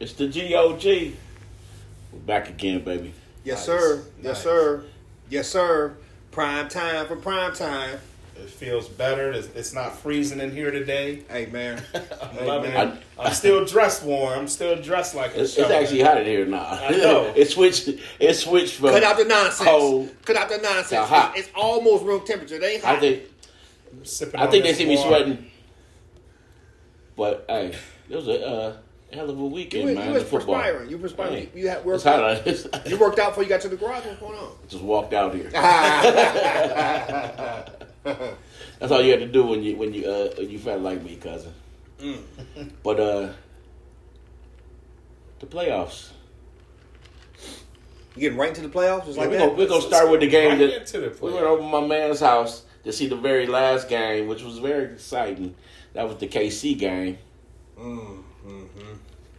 It's the GOG. We're back again, baby. Yes, sir. Yes, sir. Yes, sir. Prime time for prime time. It feels better. It's not freezing in here today. Hey, man. I'm loving it. I'm still dressed warm. I'm still dressed like a It's actually hot in here now. I know. It switched from Cut out the nonsense. cold. Cut out the nonsense. hot. It's almost room temperature. They ain't hot. I think they see me sweating. But, hey, it was a hell of a weekend, man. You was football. perspiring. You perspiring. Hey, You had work. it's hot. You worked out before you got to the garage. What's going on? Just walked out here. That's all you had to do when you felt like me, cousin. But the playoffs. You getting right into the playoffs? Just like We're gonna start with the game right that into the we went over my man's house to see the very last game, which was very exciting. That was the KC game.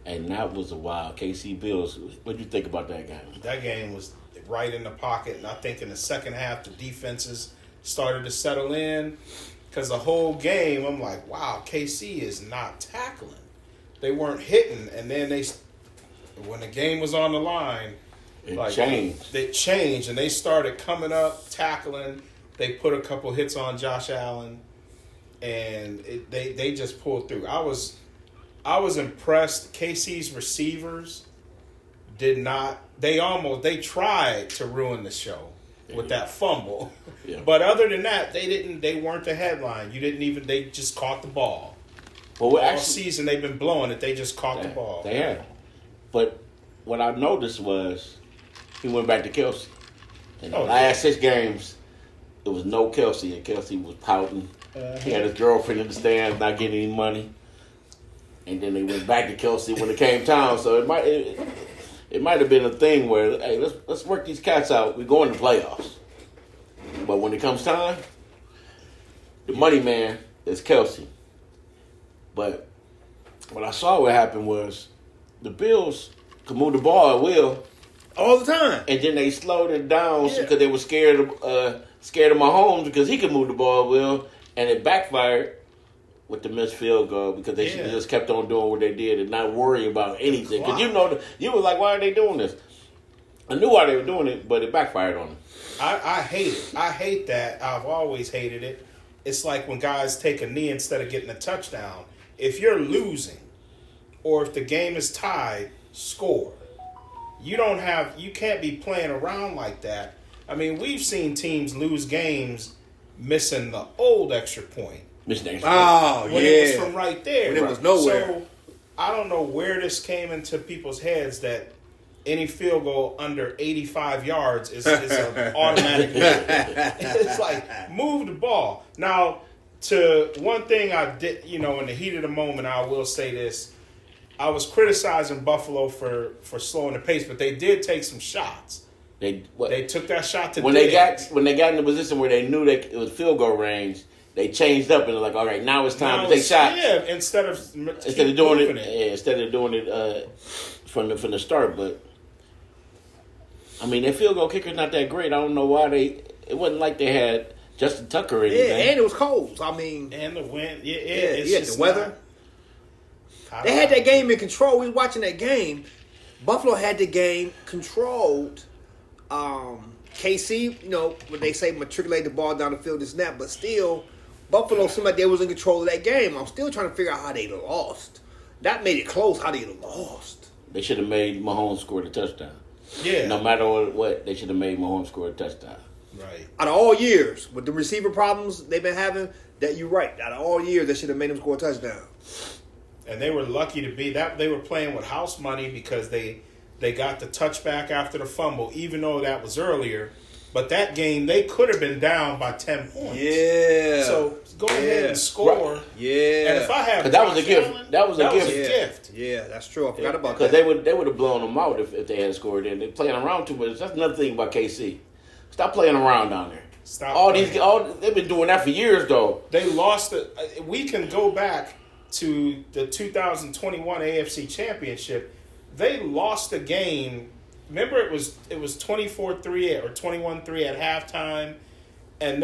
And that was a wild KC Bills. What do you think about that game? That game was right in the pocket, and I think in the second half the defenses started to settle in because the whole game I'm like, wow, KC is not tackling. They weren't hitting, and then when the game was on the line, It changed. They changed, and they started coming up, tackling. They put a couple hits on Josh Allen, and they just pulled through. I was impressed. KC's receivers did not. They tried to ruin the show with that fumble, but other than that, they didn't. They weren't the headline. They just caught the ball. Well, All season they've been blowing it. They just caught the ball. They had. But what I noticed was he went back to Kelsey. In the last 6 games, it was no Kelsey, and Kelsey was pouting. He had his girlfriend in the stands, not getting any money. And then they went back to Kelsey when it came time. So it might have been a thing where, hey, let's work these cats out. We're going to playoffs. But when it comes time, the money man is Kelsey. But what I saw what happened was the Bills could move the ball at will all the time, and then they slowed it down because they were scared of Mahomes because he could move the ball at will, and it backfired with the missed field goal because they should have just kept on doing what they did and not worry about anything. Because you were like, why are they doing this? I knew why they were doing it, but it backfired on them. I hate it. I hate that. I've always hated it. It's like when guys take a knee instead of getting a touchdown. If you're losing or if the game is tied, score. You can't be playing around like that. I mean, we've seen teams lose games missing the old extra point. Oh, when it was from right there. When it was nowhere. So, I don't know where this came into people's heads that any field goal under 85 yards is an automatic hit. It's like, move the ball. Now, to one thing I did, in the heat of the moment, I will say this. I was criticizing Buffalo for slowing the pace, but they did take some shots. They took that shot to when they got in the position where they knew that it was field goal range. They changed up and they're like, all right, now it's time to take shots. Yeah, instead of doing it from the start. But I mean, their field goal kicker's not that great. I don't know why it wasn't like they had Justin Tucker or anything. Yeah, and it was cold. I mean, and the wind. It's just the weather. They had that game in control. We was watching that game. Buffalo had the game controlled. KC, when they say matriculate the ball down the field and snap, but still, Buffalo seemed like they was in control of that game. I'm still trying to figure out how they lost. That made it close. How they lost? They should have made Mahomes score the touchdown. Yeah. No matter what, they should have made Mahomes score a touchdown. Right. Out of all years, with the receiver problems they've been having, that you're right. Out of all years, they should have made him score a touchdown. And they were lucky to be that. They were playing with house money because they got the touchback after the fumble, even though that was earlier. But that game, they could have been down by 10 points. Yeah. So go ahead and score. Right. Yeah. And if I have that was a gift. That was a gift. Yeah, that's true. I forgot about that. Because they would have blown them out if they had scored. And they're playing around too much. That's another thing about KC. Stop playing around down there. They've been doing that for years, though. They lost it. We can go back to the 2021 AFC Championship. They lost the game. Remember, it was 24-3 or 21-3 at halftime, and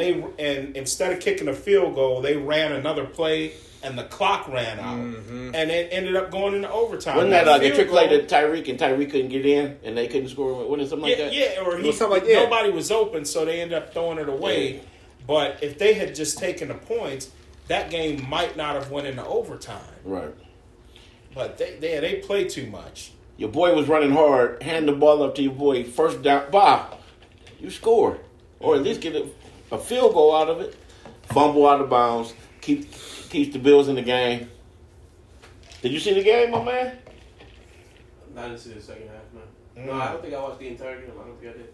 instead of kicking a field goal, they ran another play, and the clock ran out, and it ended up going into overtime. Wasn't that a trick play to Tyreek, and Tyreek couldn't get in, and they couldn't score? Wasn't it something like that? Yeah, or nobody was open, so they ended up throwing it away. Yeah. But if they had just taken the points, that game might not have went into overtime. Right. But they play too much. Your boy was running hard. Hand the ball up to your boy. First down. Bah. You score. Or at least get a field goal out of it. Fumble out of bounds. Keeps the Bills in the game. Did you see the game, my man? I didn't see the second half, man. No, I don't think I watched the entire game. I don't think I did.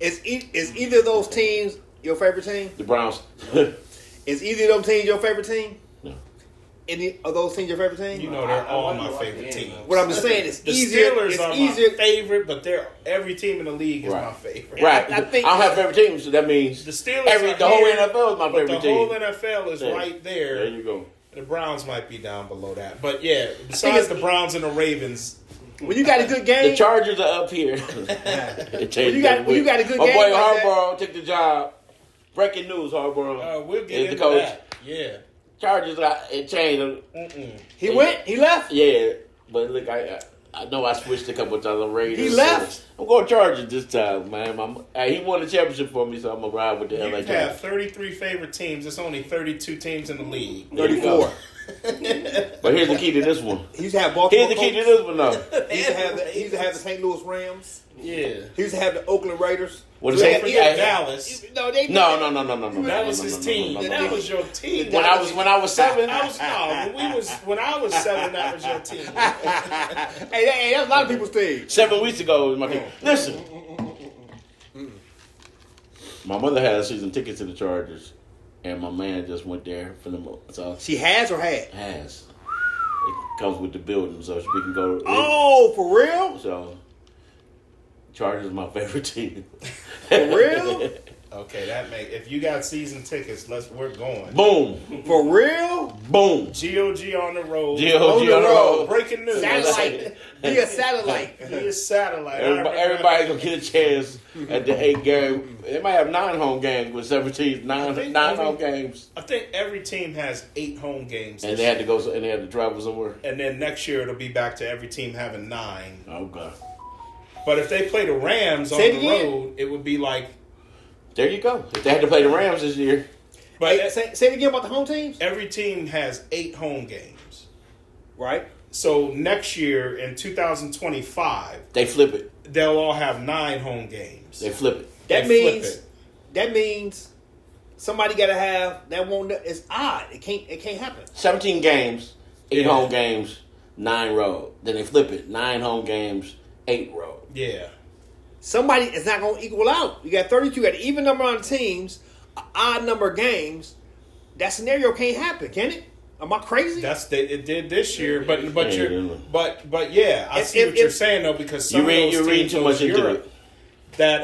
Is either of those teams your favorite team? The Browns. Is either of those teams your favorite team? No. Any of those teams your favorite team? You know they're all my favorite teams. What I'm just saying is the easier. Steelers are my favorite, but every team in the league is my favorite. Right. I don't have favorite teams, so that means the Steelers the whole NFL is my favorite team. The whole NFL is right there. There you go. The Browns might be down below that, but yeah. Besides the Browns and the Ravens, when you got a good game, the Chargers are up here. When you got a good game, my boy Harbaugh took the job. Breaking news, Harbaugh. We'll get into coach. that. Yeah. Chargers it changed. He went. He left. Yeah, but look, I know I switched a couple of times on Raiders. He left. So I'm going Chargers this time, man. He won the championship for me, so I'm gonna ride with the LA Chargers. You have 33 favorite teams. There's only 32 teams in the league. 34. But here's the key to this one. He used to have Baltimore. Here's the key to this one, though. He used to have the St. Louis Rams. Yeah. He used to have the Oakland Raiders. What is it? Dallas. No. That was his team. That was your team. When I was 7. When I was 7, that was your team. Hey, that's a lot of people's team. 7 weeks ago was my team. Listen. My mother had season tickets to the Chargers, and my man just went there for the so she has or had? Has. It comes with the building, so we can go. Oh, for real? So, Chargers is my favorite team. For real? Okay, if you got season tickets, we're going. Boom. For real? Boom. GOG on the road. GOG on the road. Breaking news. Satellite. Be a satellite. Be a satellite. Everybody's going to get a chance at the 8 game. They might have 9 home games with 17, 9 home games. I think every team has 8 home games. And they had to go, and they had to travel somewhere. And then next year it'll be back to every team having 9. Okay. But if they play the Rams on the road, it would be like. There you go. If they had to play the Rams this year. But say it again about the home teams. Every team has 8 home games. Right. So next year in 2025, they flip it. They'll all have 9 home games. They flip it. That means somebody got to have that one. It's odd. It can't happen. 17 games, 8 home games, 9 road. Then they flip it. 9 home games, 8 road. Yeah. Somebody is not going to equal out. You got 32. You got an even number of teams, an odd number of games. That scenario can't happen, can it? Am I crazy? It did this year, but yeah, I see what you're saying though, because some of those teams too much into Europe, it. That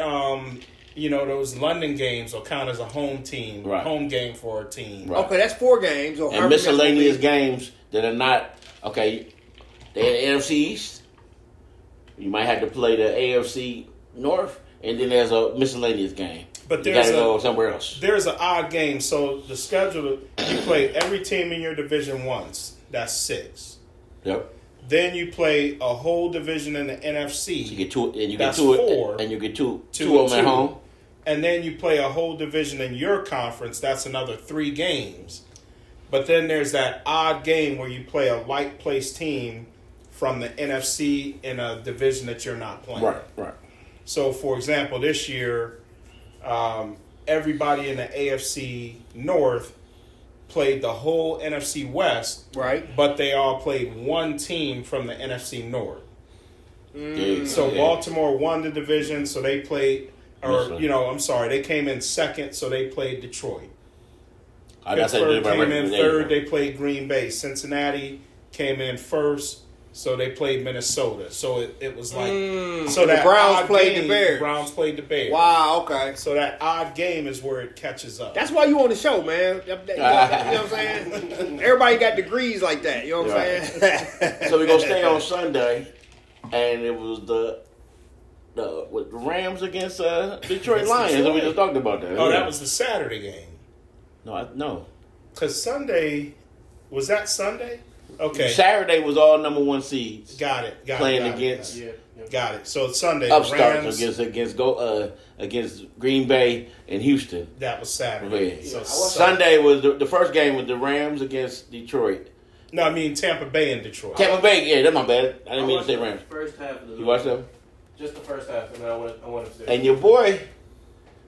those London games will count as a home team, home game for a team. Right. Okay, that's 4 games or and miscellaneous games that are not okay. They're NFC East. You might have to play the AFC North, and then there's a miscellaneous game. But you gotta go somewhere else. There's an odd game. So the schedule, you play every team in your division once. That's 6. Yep. Then you play a whole division in the NFC. So you get 2, and you that's get 2, 4, and you get two of them at home. And then you play a whole division in your conference. That's another 3 games. But then there's that odd game where you play a light place team from the NFC in a division that you're not playing. Right. So, for example, this year, everybody in the AFC North played the whole NFC West. Right. But they all played one team from the NFC North. So Baltimore won the division, so they played, they came in second, so they played Detroit. Pittsburgh came in third, they played Green Bay. Cincinnati came in first, so they played Minnesota. So it was like so that the Browns played game, the Bears. Browns played the Bears. Wow, okay. So that odd game is where it catches up. That's why you on the show, man. You know what I'm saying? Everybody got degrees like that. You know what I'm saying? So we're gonna stay on Sunday, and it was the Rams against Detroit Lions. And we just talked about that. Oh, that was the Saturday game. No. Because Sunday, Was that Sunday? Okay. Saturday was all number 1 seeds. Got it. Playing against. Got it. So it's Sunday. Upstarts against Green Bay and Houston. That was Saturday. So Sunday was the first game was the Rams against Detroit. No, I mean Tampa Bay and Detroit. Tampa Bay, yeah, that's my bad. I didn't mean to say Rams. First half of the You watched them? Just the first half, and I went upstairs. And your boy,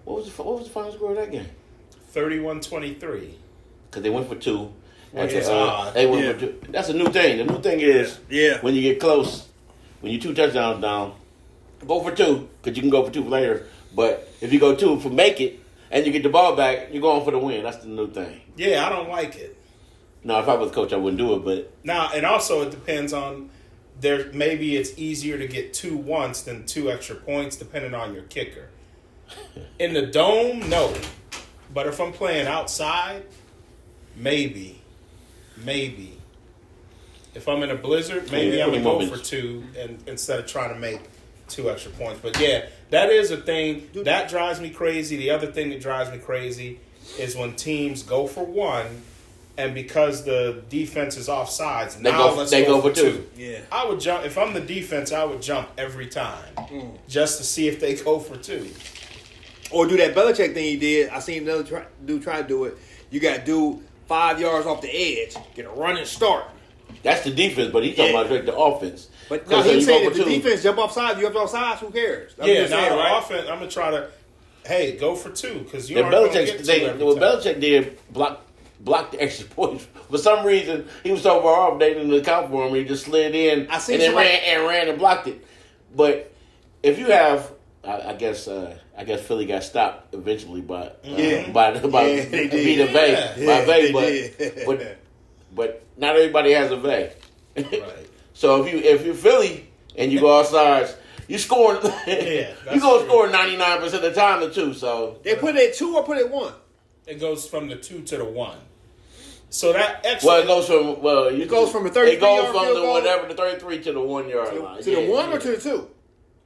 what was the final score of that game? 31-23. Because they went for 2. Which is odd. They went for 2. That's a new thing. The new thing is when you get close, when you're 2 touchdowns down, go for 2 because you can go for 2 later. But if you go 2 for make it and you get the ball back, you're going for the win. That's the new thing. Yeah, I don't like it. No, if I was coach, I wouldn't do it. But now, and also it depends on maybe it's easier to get 2 once than 2 extra points, depending on your kicker. In the dome, no. But if I'm playing outside, maybe. If I'm in a blizzard, maybe I'm gonna go for 2 and instead of trying to make 2 extra points. But yeah, that is a thing that drives me crazy. The other thing that drives me crazy is when teams go for 1. And because the defense is offsides, they go for 2. Yeah, I would jump if I'm the defense. I would jump every time just to see if they go for 2. Or do that Belichick thing he did. I seen another dude try to do it. You got to do 5 yards off the edge, get a running start. that's the defense. But he's talking about the offense. But no, he's saying if the defense jump offside, you jump offside. Who cares? Offense. I'm gonna try to go for 2 because you aren't gonna get 2 every time. Belichick did block the extra points. For some reason, he was so far off, they didn't account for him. He just slid in ran and blocked it. But if you have, I guess Philly got stopped eventually by but not everybody has a Vay. Right. So if you're Philly and you go outside, you scoring. You're gonna score 99% of the time the 2. So they put it at 2 or put it at 1. It goes from the 2 to the 1. So that extra. Well, it goes from a 33 It goes yard from field the goal? whatever the 33 to the 1 yard line. To the 1 or to the 2?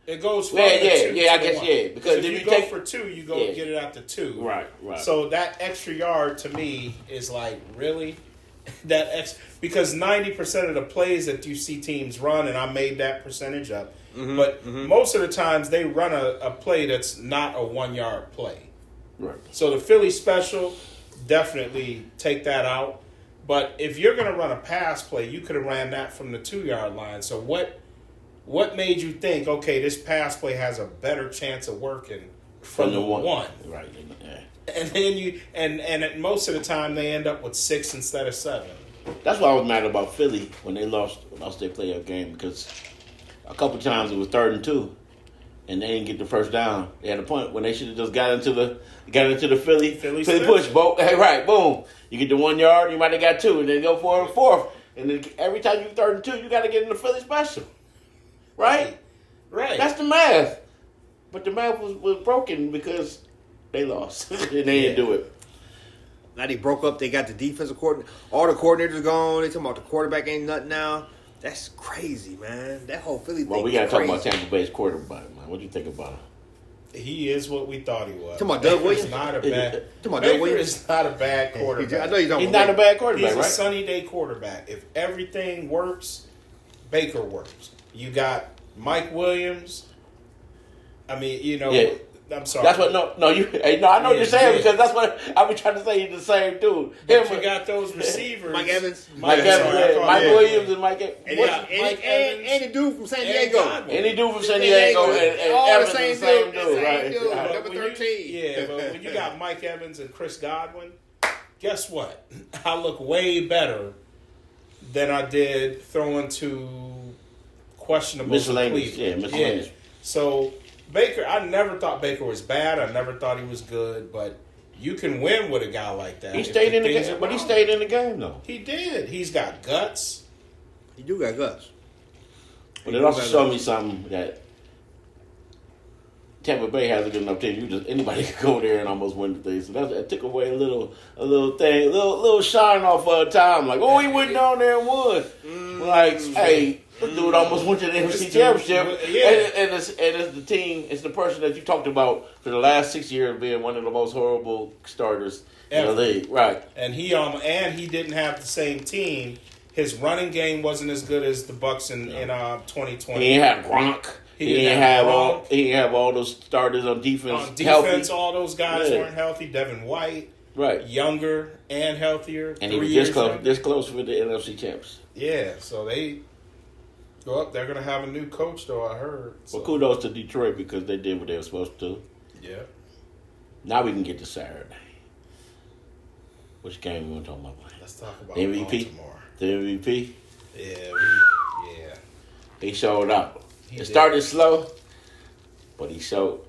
It goes from the 2 to the 1. Because if you go for 2, you go get it out to 2. Right. So that extra yard to me is like, really? Because 90% of the plays that you see teams run, and I made that percentage up, but most of the times they run a play that's not a 1 yard play. Right. So the Philly special, definitely take that out. But if you're going to run a pass play, you could have ran that from the 2 yard line. So what made you think, okay, this pass play has a better chance of working from the 1? Right. Yeah. And then and most of the time they end up with 6 instead of 7. That's why I was mad about Philly when they lost their playoff game, because a couple times it was 3rd and 2. And they didn't get the first down. They had a punt when they should have just got into the Philly push. Right, boom. You get the 1 yard, you might have got 2, and then go for a 4th. And then every time you 3rd and 2, you got to get in the Philly special. Right? That's the math. But the math was broken because they lost. And they didn't do it. Now they broke up. They got the defensive coordinator. All the coordinators gone. They talking about the quarterback ain't nothing now. That's crazy, man. That whole Philly thing. Well, we got to talk about Tampa Bay's quarterback, man. What do you think about him? He is what we thought he was. Talking about Doug Williams? Is not a bad quarterback. I know you don't. He's not a bad quarterback, He's right? a sunny day quarterback. If everything works, Baker works. You got Mike Williams. I mean, I'm sorry. That's what. No. I know what you're saying because that's what I've been trying to say. He's the same dude. But you got those receivers. Mike Evans, Mike Williams, and Mike Evans. And the dude from San Diego. Any dude from San Diego and all Evans the is the same dude, right? Number 13. But when you got Mike Evans and Chris Godwin, guess what? I look way better than I did throwing to questionable miscellaneous. Yeah, miscellaneous. So Baker, I never thought Baker was bad. I never thought he was good, but you can win with a guy like that. He stayed in the game, but he stayed in the game though. He did. He's got guts. He do got guts. But it also showed me something that Tampa Bay has a good enough team. Anybody can go there and almost win the thing. So that took away a little shine off Tom. Like, he went down there and won. Like, hey, This dude almost went to the NFC Championship. And it's the team, it's the person that you talked about for the last 6 years being one of the most horrible starters in the league. Right. And he didn't have the same team. His running game wasn't as good as the Bucks in 2020. He ain't have Gronk. He didn't have all those starters on defense. Healthy. All those guys weren't healthy. Devin White, younger and healthier. And he was this close for the NFC champs. Yeah, so they go up. They're going to have a new coach, though, I heard. So. Well, kudos to Detroit because they did what they were supposed to. Yeah. Now we can get to Saturday. Which game we want to talk about? Let's talk about MVP. Baltimore. The MVP? Yeah. He showed up. It started slow, but he showed.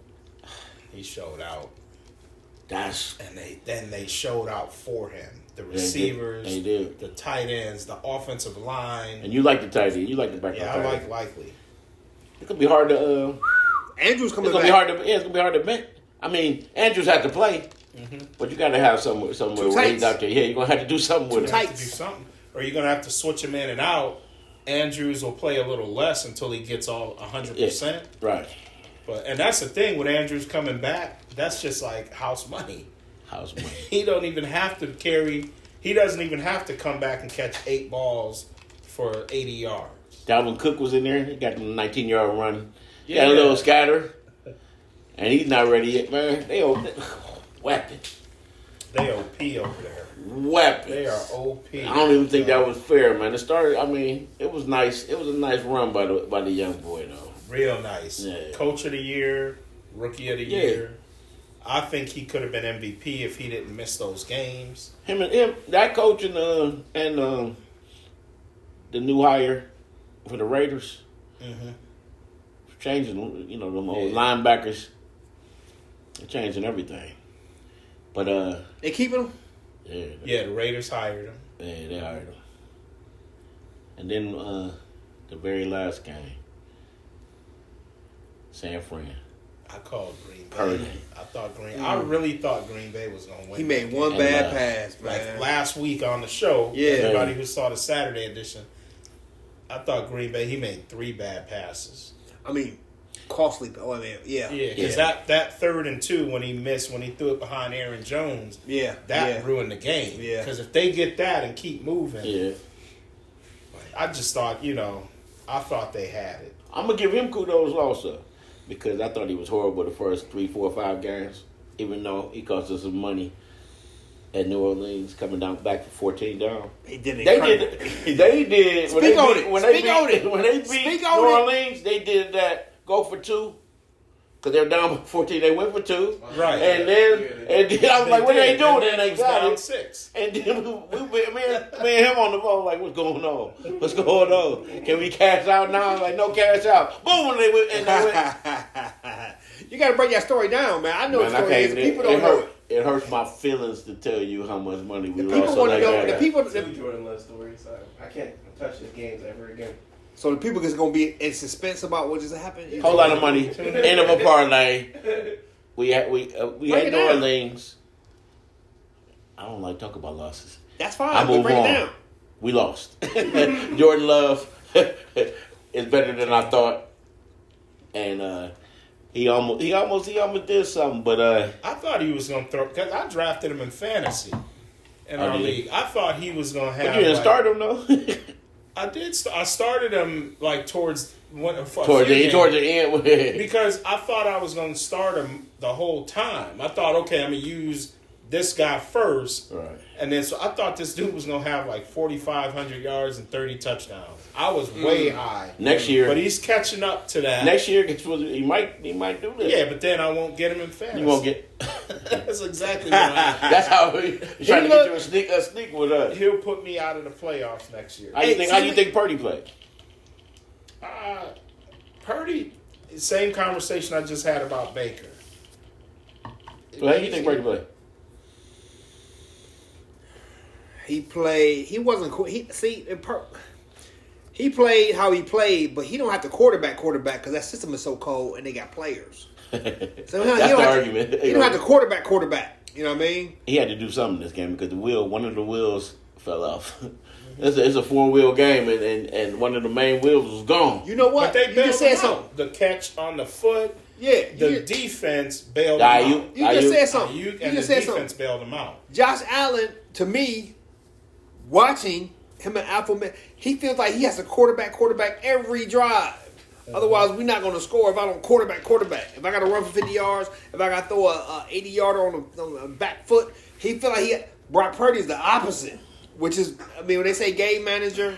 He showed out. And they showed out for him. The receivers, they did. The tight ends, the offensive line. And you like the tight end. You like the backup. Yeah, I like Likely. It's gonna be hard to. Andrews coming back. It's gonna be hard to bench. I mean, Andrews had to play, but you got to have somewhere where he's out there. Yeah, you're gonna have to do something with him. Have to do something, or you're gonna have to switch him in and out. Andrews will play a little less until he gets all 100%. Right. And that's the thing with Andrews coming back. That's just like house money. He don't even have to carry. He doesn't even have to come back and catch 8 balls for 80 yards. Dalvin Cook was in there. He got the 19-yard run. Got a little scatter. And he's not ready yet, man. Weapons. They OP over there. Weapons. They are OP. I don't even think that was fair, man. It started. I mean, it was nice. It was a nice run by the young boy, though. Real nice. Yeah. Coach of the year, rookie of the year. I think he could have been MVP if he didn't miss those games. Him, that coach and the new hire for the Raiders, changing. You know, them old linebackers. They're changing everything. But they keeping him. Yeah, the Raiders hired him. Yeah, they hired him. And then the very last game, San Fran. I called Green Bay. Purdy. I really thought Green Bay was going to win. He made one bad pass, man. Like last week on the show, everybody who saw the Saturday edition, I thought Green Bay, he made 3 bad passes. I mean, costly. Yeah, because that 3rd and 2 when he threw it behind Aaron Jones, that ruined the game. Yeah, because if they get that and keep moving, I just thought, I thought they had it. I'm gonna give him kudos also because I thought he was horrible the first 3, 4, 5 games, even though he cost us some money at New Orleans coming down back to 14 down. They did. They did. Speak on it. When they beat New Orleans, they did that. Go for 2, because they were down 14. They went for 2, right? And then I was like, "What are they doing?" And they got it. 6. And then me and him on the phone, like, "What's going on? What's going on? Can we cash out now?" Like, no cash out. Boom! And they went. You got to break that story down, man. I know the story is. People don't know it. It hurts my feelings to tell you how much money we lost. People want to know. The people. Jordan love stories. So I can't touch his games ever again. So the people is going to be in suspense about what just happened. Whole lot of money. End of a parlay. We had New Orleans. I don't like talk about losses. That's fine. I move break on. It down. We lost. Jordan Love is better than I thought, and he almost did something. But I thought he was going to throw because I drafted him in fantasy in our league. I thought he was going to have. But you didn't start him though. I did. I started him like towards the end because I thought I was going to start him the whole time. I thought, okay, I'm going to use this guy first, right? And then so I thought this dude was going to have like 4,500 yards and 30 touchdowns. I was way high next year, but he's catching up to that. Next year, he might do this. Yeah, but then I won't get him in fantasy. You won't get. That's exactly what I. That's how he's trying to get you a sneak with us. He'll put me out of the playoffs next year. How do you think Purdy played? Purdy, same conversation I just had about Baker. So how do you think Purdy played? He played. He wasn't. He played how he played, but he don't have to quarterback because that system is so cold and they got players. So that's the argument. He don't have to quarterback. You know what I mean? He had to do something in this game because one of the wheels fell off. It's a 4-wheel game, and one of the main wheels was gone. You know what? But they you just said bailed him something. out. The catch on the foot. Yeah. The defense bailed him out. You just said something. Ayuk You and just the said defense something. bailed him out. Josh Allen, to me, watching him and Alpha, he feels like he has to quarterback every drive. Otherwise, we're not going to score if I don't quarterback. If I got to run for 50 yards, if I got to throw a 80-yarder on the back foot, he feel like Brock Purdy is the opposite. Which is, I mean, when they say game manager,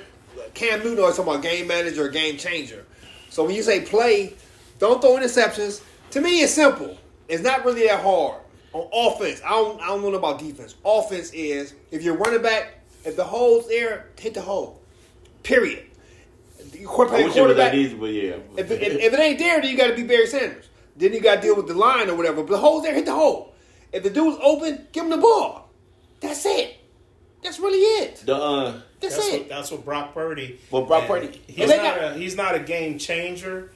Cam Newton always talking about game manager or game changer. So when you say play, don't throw interceptions. To me, it's simple. It's not really that hard. On offense, I don't know about defense. Offense is, if you're running back, if the hole's there, hit the hole. Period. You I wish it was that easy, but yeah. If it ain't there, then you got to be Barry Sanders. Then you got to deal with the line or whatever. But the hole's there, hit the hole. If the dude's open, give him the ball. That's it. That's really it. That's it. That's what Brock Purdy. Well, Brock Purdy, he's not a game changer,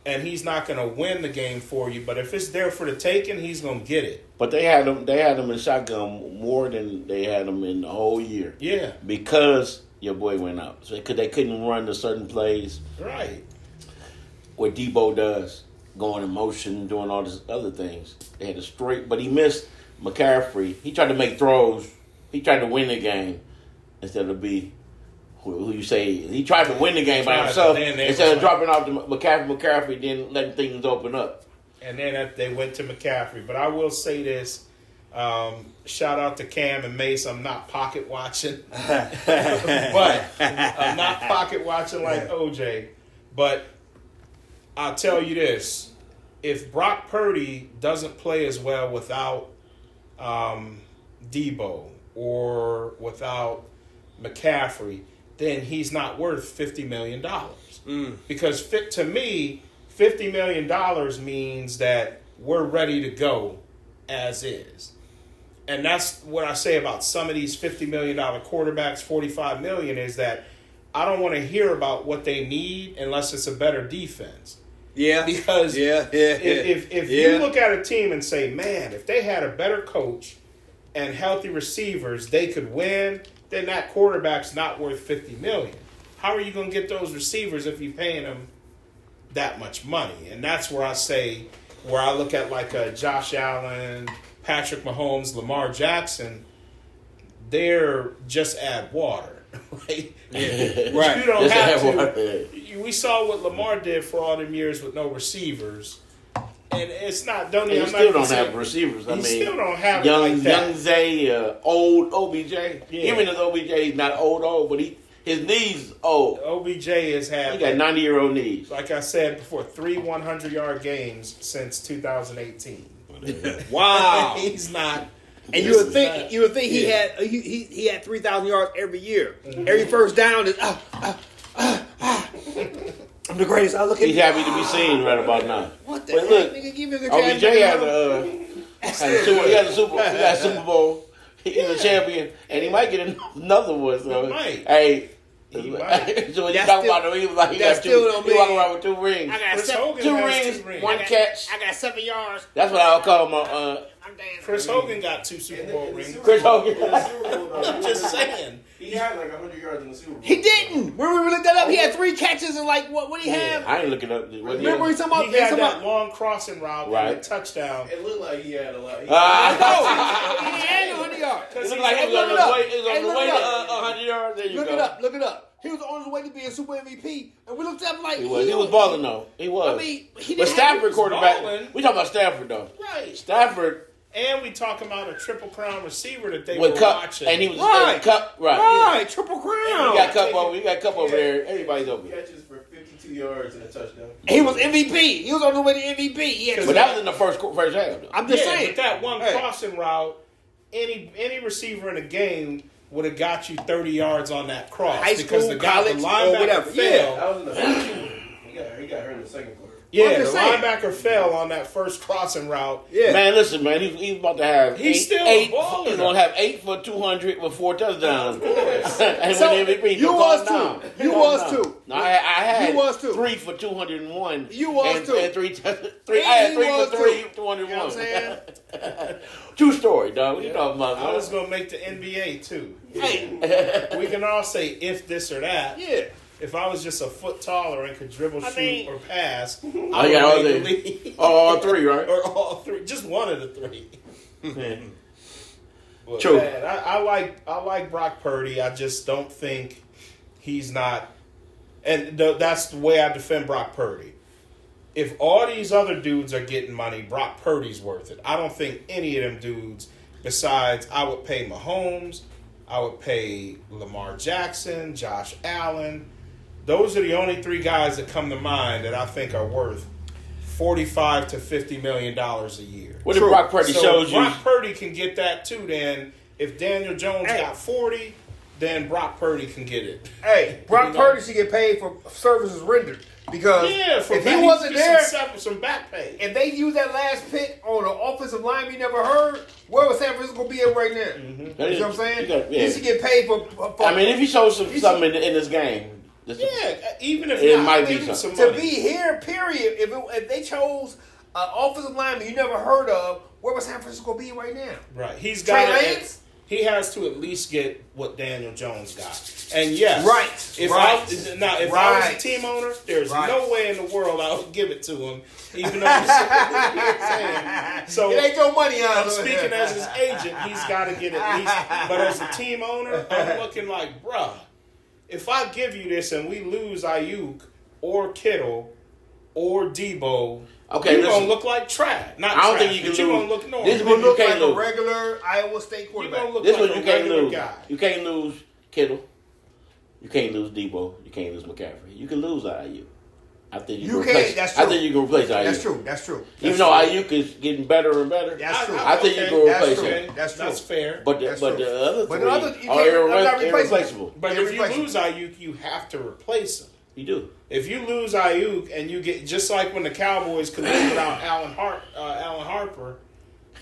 and he's not going to win the game for you. But if it's there for the taking, he's going to get it. But they had him in shotgun more than they had him in the whole year. Yeah, because your boy went out, so they couldn't run to certain plays. Right. What Debo does, going in motion, doing all these other things. They had a straight, but he missed McCaffrey. He tried to make throws. He tried to win the game instead of be who you say. He tried to win the game by himself instead of dropping off to McCaffrey, then letting things open up. And then they went to McCaffrey. But I will say this. Shout out to Cam and Mace. I'm not pocket watching. But I'm not pocket watching like OJ. But I'll tell you this. If Brock Purdy doesn't play as well without Debo or without McCaffrey, then he's not worth $50 million. Because to me, $50 million means that we're ready to go as is. And that's what I say about some of these $50 million quarterbacks, $45 million, is that I don't want to hear about what they need unless it's a better defense. Yeah. Because if you look at a team and say, man, if they had a better coach and healthy receivers, they could win, then that quarterback's not worth $50 million. How are you going to get those receivers if you're paying them that much money? And that's where I say, where I look at like Josh Allen, Patrick Mahomes, Lamar Jackson, they're just add water. Right? You don't have to. We saw what Lamar did for all them years with no receivers. And it's not. Don't have receivers. I mean, still don't have young, it like that. Young Zay, old OBJ. Yeah. Even if OBJ is not old, but his knees old. OBJ has had. He got 90-year-old knees. Like I said before, 3 100-yard games since 2018. Wow. He's not. And you would think he had 3,000 yards every year. Mm-hmm. Every first down is I'm the greatest. I look at. He's happy to be seen right about now. What the but heck? look, Nigga, give me a OBJ has a Super Bowl. He's a champion, and he might get another one. So he might. Hey. He might. So when you talk about him, he was like he got 2. He walking around with 2 rings. I got 2 rings, 1 catch. I got 7 yards. That's what I'll call him. Chris Hogan got 2 Super Bowl rings. Chris Hogan. I'm just saying. He had like 100 yards in the Super Bowl. He didn't. When we looked that up, he had 3 catches and like what did he have? I ain't looking up. Remember he's talking about? He had that long crossing route and a touchdown. It looked like he had a lot. He had 100 yards. It looked like he was on the way to 100 yards. There you go. Look it up. He was on his way to be a Super MVP, and we looked at him like he was balling though. He was. I mean, but Stafford quarterback. We talking about Stafford though. Right. Stafford. And we talking about a Triple Crown receiver that they with were Cup, watching. and he was Cup. Right. Triple Crown. You got Cup over. You got Cup over there. Everybody's open. Catches for 52 yards and a touchdown. He was MVP. He was on the way to MVP. But that was in the first half. Though. I'm just saying. But that one crossing route, any receiver in a game would have got you 30 yards on that cross High because school, the guy, college, the linebacker, or whatever. failed. That was in the first game. He got hurt. He got hurt in the second quarter. Yeah, the linebacker fell on that first crossing route. Yeah. Man, listen, man, he's about to have He's still eight. a baller. He's gonna have 8 for 200 with 4 touchdowns. And So, when MVP, you was too. You was too. No, I had You was too. 3 for 201. You was and, too. And three. I had 3 for 3, 201. You know what I'm saying? True story, dog. What you talking about? I was going to make the NBA, too. Hey. We can all say if this or that. Yeah. If I was just a foot taller and could dribble, shoot, or pass, I got would all make the the- league. all 3, right? Or all 3. Just one of the 3. But True. Man, I like Brock Purdy. I just don't think he's not. And that's the way I defend Brock Purdy. If all these other dudes are getting money, Brock Purdy's worth it. I don't think any of them dudes, besides I would pay Mahomes, I would pay Lamar Jackson, Josh Allen. Those are the only 3 guys that come to mind that I think are worth $45 to $50 million a year. What if Brock Purdy shows you? Brock Purdy can get that too. Then if Daniel Jones got 40, then Brock Purdy can get it. Hey, Brock Purdy should get paid for services rendered. Because if he wasn't there, some back pay. if they used that last pick on an offensive line you never heard, where was San Francisco be at right now? Mm-hmm. You know what I'm saying? Yeah. He should get paid for I mean, if he shows something in this game, Even if it not, might be some something. money. to be here, period. If they chose an offensive lineman you never heard of, where would San Francisco be right now? Right. He's Trey got Lance? He has to at least get what Daniel Jones got. And yes, Right. If I was a team owner, there's no way in the world I would give it to him, even though he's saying. So it ain't your money, I'm speaking as his agent. He's got to get at least. But as a team owner, I'm looking like, bruh, if I give you this and we lose Ayuk or Kittle or Debo. Okay, you're going to look like trash. Not I don't trash, think you can but you're going to look normal. This You're is going to look you like can't a lose. regular Iowa State quarterback. You're going to This look one like you a can't regular lose. guy. You can't lose Kittle. You can't lose Debo. You can't lose McCaffrey. You can lose IU. I think you can replace. That's true. I think you can replace IU. That's true. Even though IU is getting better and better. That's true. I think you can replace him. That's fair. But the other But three the other- you are can't- I'm not irreplaceable. But You're if you replacing. lose Ayuk, you have to replace him. You do. If you lose Ayuk and you get just like when the Cowboys could live without Alan Harper,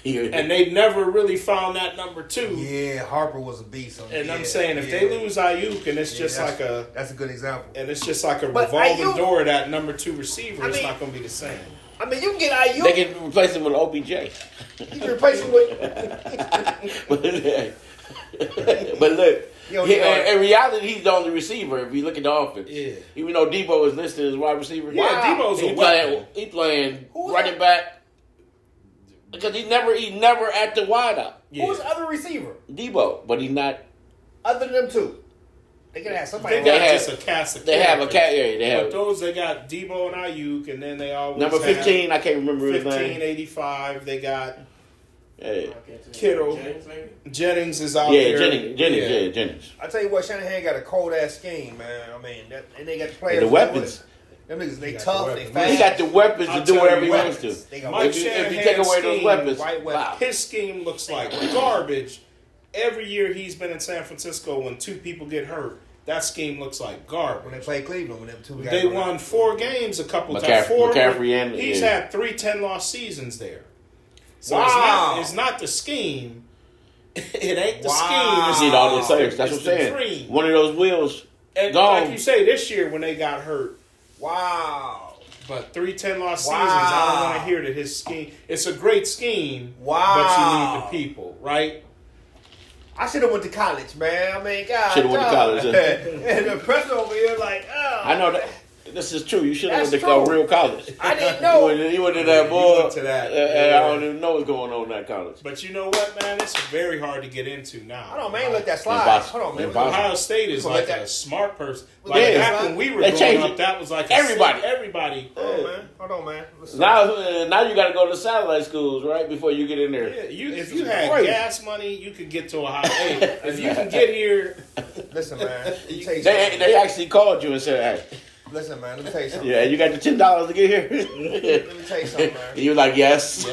and they never really found that number 2. Yeah, Harper was a beast. And I'm saying if they lose Ayuk and it's just like that's a good example. And it's just like a But revolving Ayuk, door of that number 2 receiver, it's mean- not going to be the same. I mean, you can get Ayuk. They can replace him with OBJ. You can replace him with. But look, Yo, in reality, he's the only receiver. If you look at the offense, Yeah. even though Debo is listed as wide receiver, Yeah, Debo's a weapon. He playing Who's running that? back because he's never at the wideout. Yeah. Who's the other receiver Debo, but he's not. other than them 2? They can have somebody. They got have- just a cast of They have a characters. cat area. They But have those, they got Debo and Ayuk, and then they always number have 15. I can't remember his 15, name. 85. They got Yeah, Kittle. Jennings, maybe? Jennings is out yeah, there. Jennings. Jennings. I tell you what, Shanahan got a cold ass scheme, man. I mean, and they got the players. And the weapons. Them niggas, they got tough, the they weapons. fast. He got the weapons I'll to do tell whatever you he what. wants to. They got Mike If you take Shanahan's away those scheme, weapons, right weapon. wow. His scheme looks like garbage. Every year he's been in San Francisco when 2 people get hurt, that scheme looks like When garbage. they played Cleveland, when them 2 guys. They were won 4 games a couple McCaffrey- times. 4. McCaffrey and- he's yeah. had 3 10-loss seasons there. So Wow. it's not the scheme. It ain't the Wow. scheme. You need all those It's players. That's it's what I'm the saying. dream. One of those wheels And gone. like you say, this year when they got hurt, Wow. but 3 10-loss seasons, Wow. I don't want to hear that his scheme. It's a great scheme, Wow. but you need the people, right? I should have went to college, man. I mean, God. Shoulda went to college, And the president over here, like, oh. I know that. This is true. You should have That's went to true. real college. I didn't know. You went to that boy. went to that. I don't even know what's going on in that college. But you know what, man? It's very hard to get into now. Hold on, man. Let that slide. Impossible. Hold on, man. Impossible. Ohio State is Let like that- a smart person. Let Like that back slide. when we were They growing changed up, it. that was like Everybody. Everybody. Hold on, man. Hold on, man. Listen. Now you got to go to satellite schools, right, before you get in there. Yeah, if you had Crazy. gas money, you could get to Ohio. Hey, if you can get here, Listen, man. Let me tell you They something. actually called you and said, "Hey, Listen, man. Let me tell you something. yeah, you got the $10 to get here." Let me tell you something, man. And you were like, "Yes."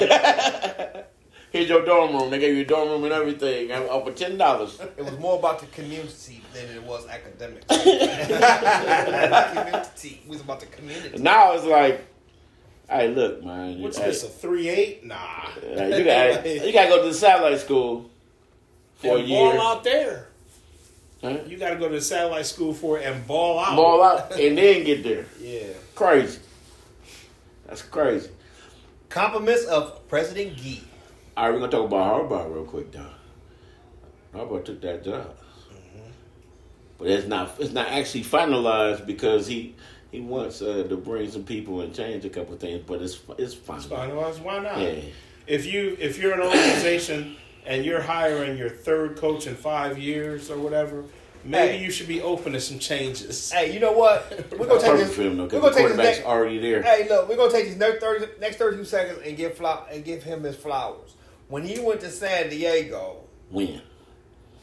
Here's your dorm room. They gave you a dorm room and everything for $10. It was more about the community than it was academics. Community. We was about the community. Now it's like, hey, look, man. What's this, a 3.8? Nah. You gotta go to the satellite school for a year. Ball out there. Huh? You got to go to the satellite school for it and ball out. Ball out and then get there. Yeah. Crazy. That's crazy. Compliments of President Gee. All right, we're going to talk about Harbaugh real quick, though. Harbaugh took that job. Mm-hmm. But it's not actually finalized because he wants to bring some people and change a couple things, but it's fine. It's finalized. Why not? Yeah. If you're an organization and you're hiring your third coach in 5 years or whatever, maybe you should be open to some changes. Hey, you know what? We're gonna take this. We're gonna take this next. Already there. Hey, look, we're gonna take these next 32 seconds and give him his flowers. When he went to San Diego, when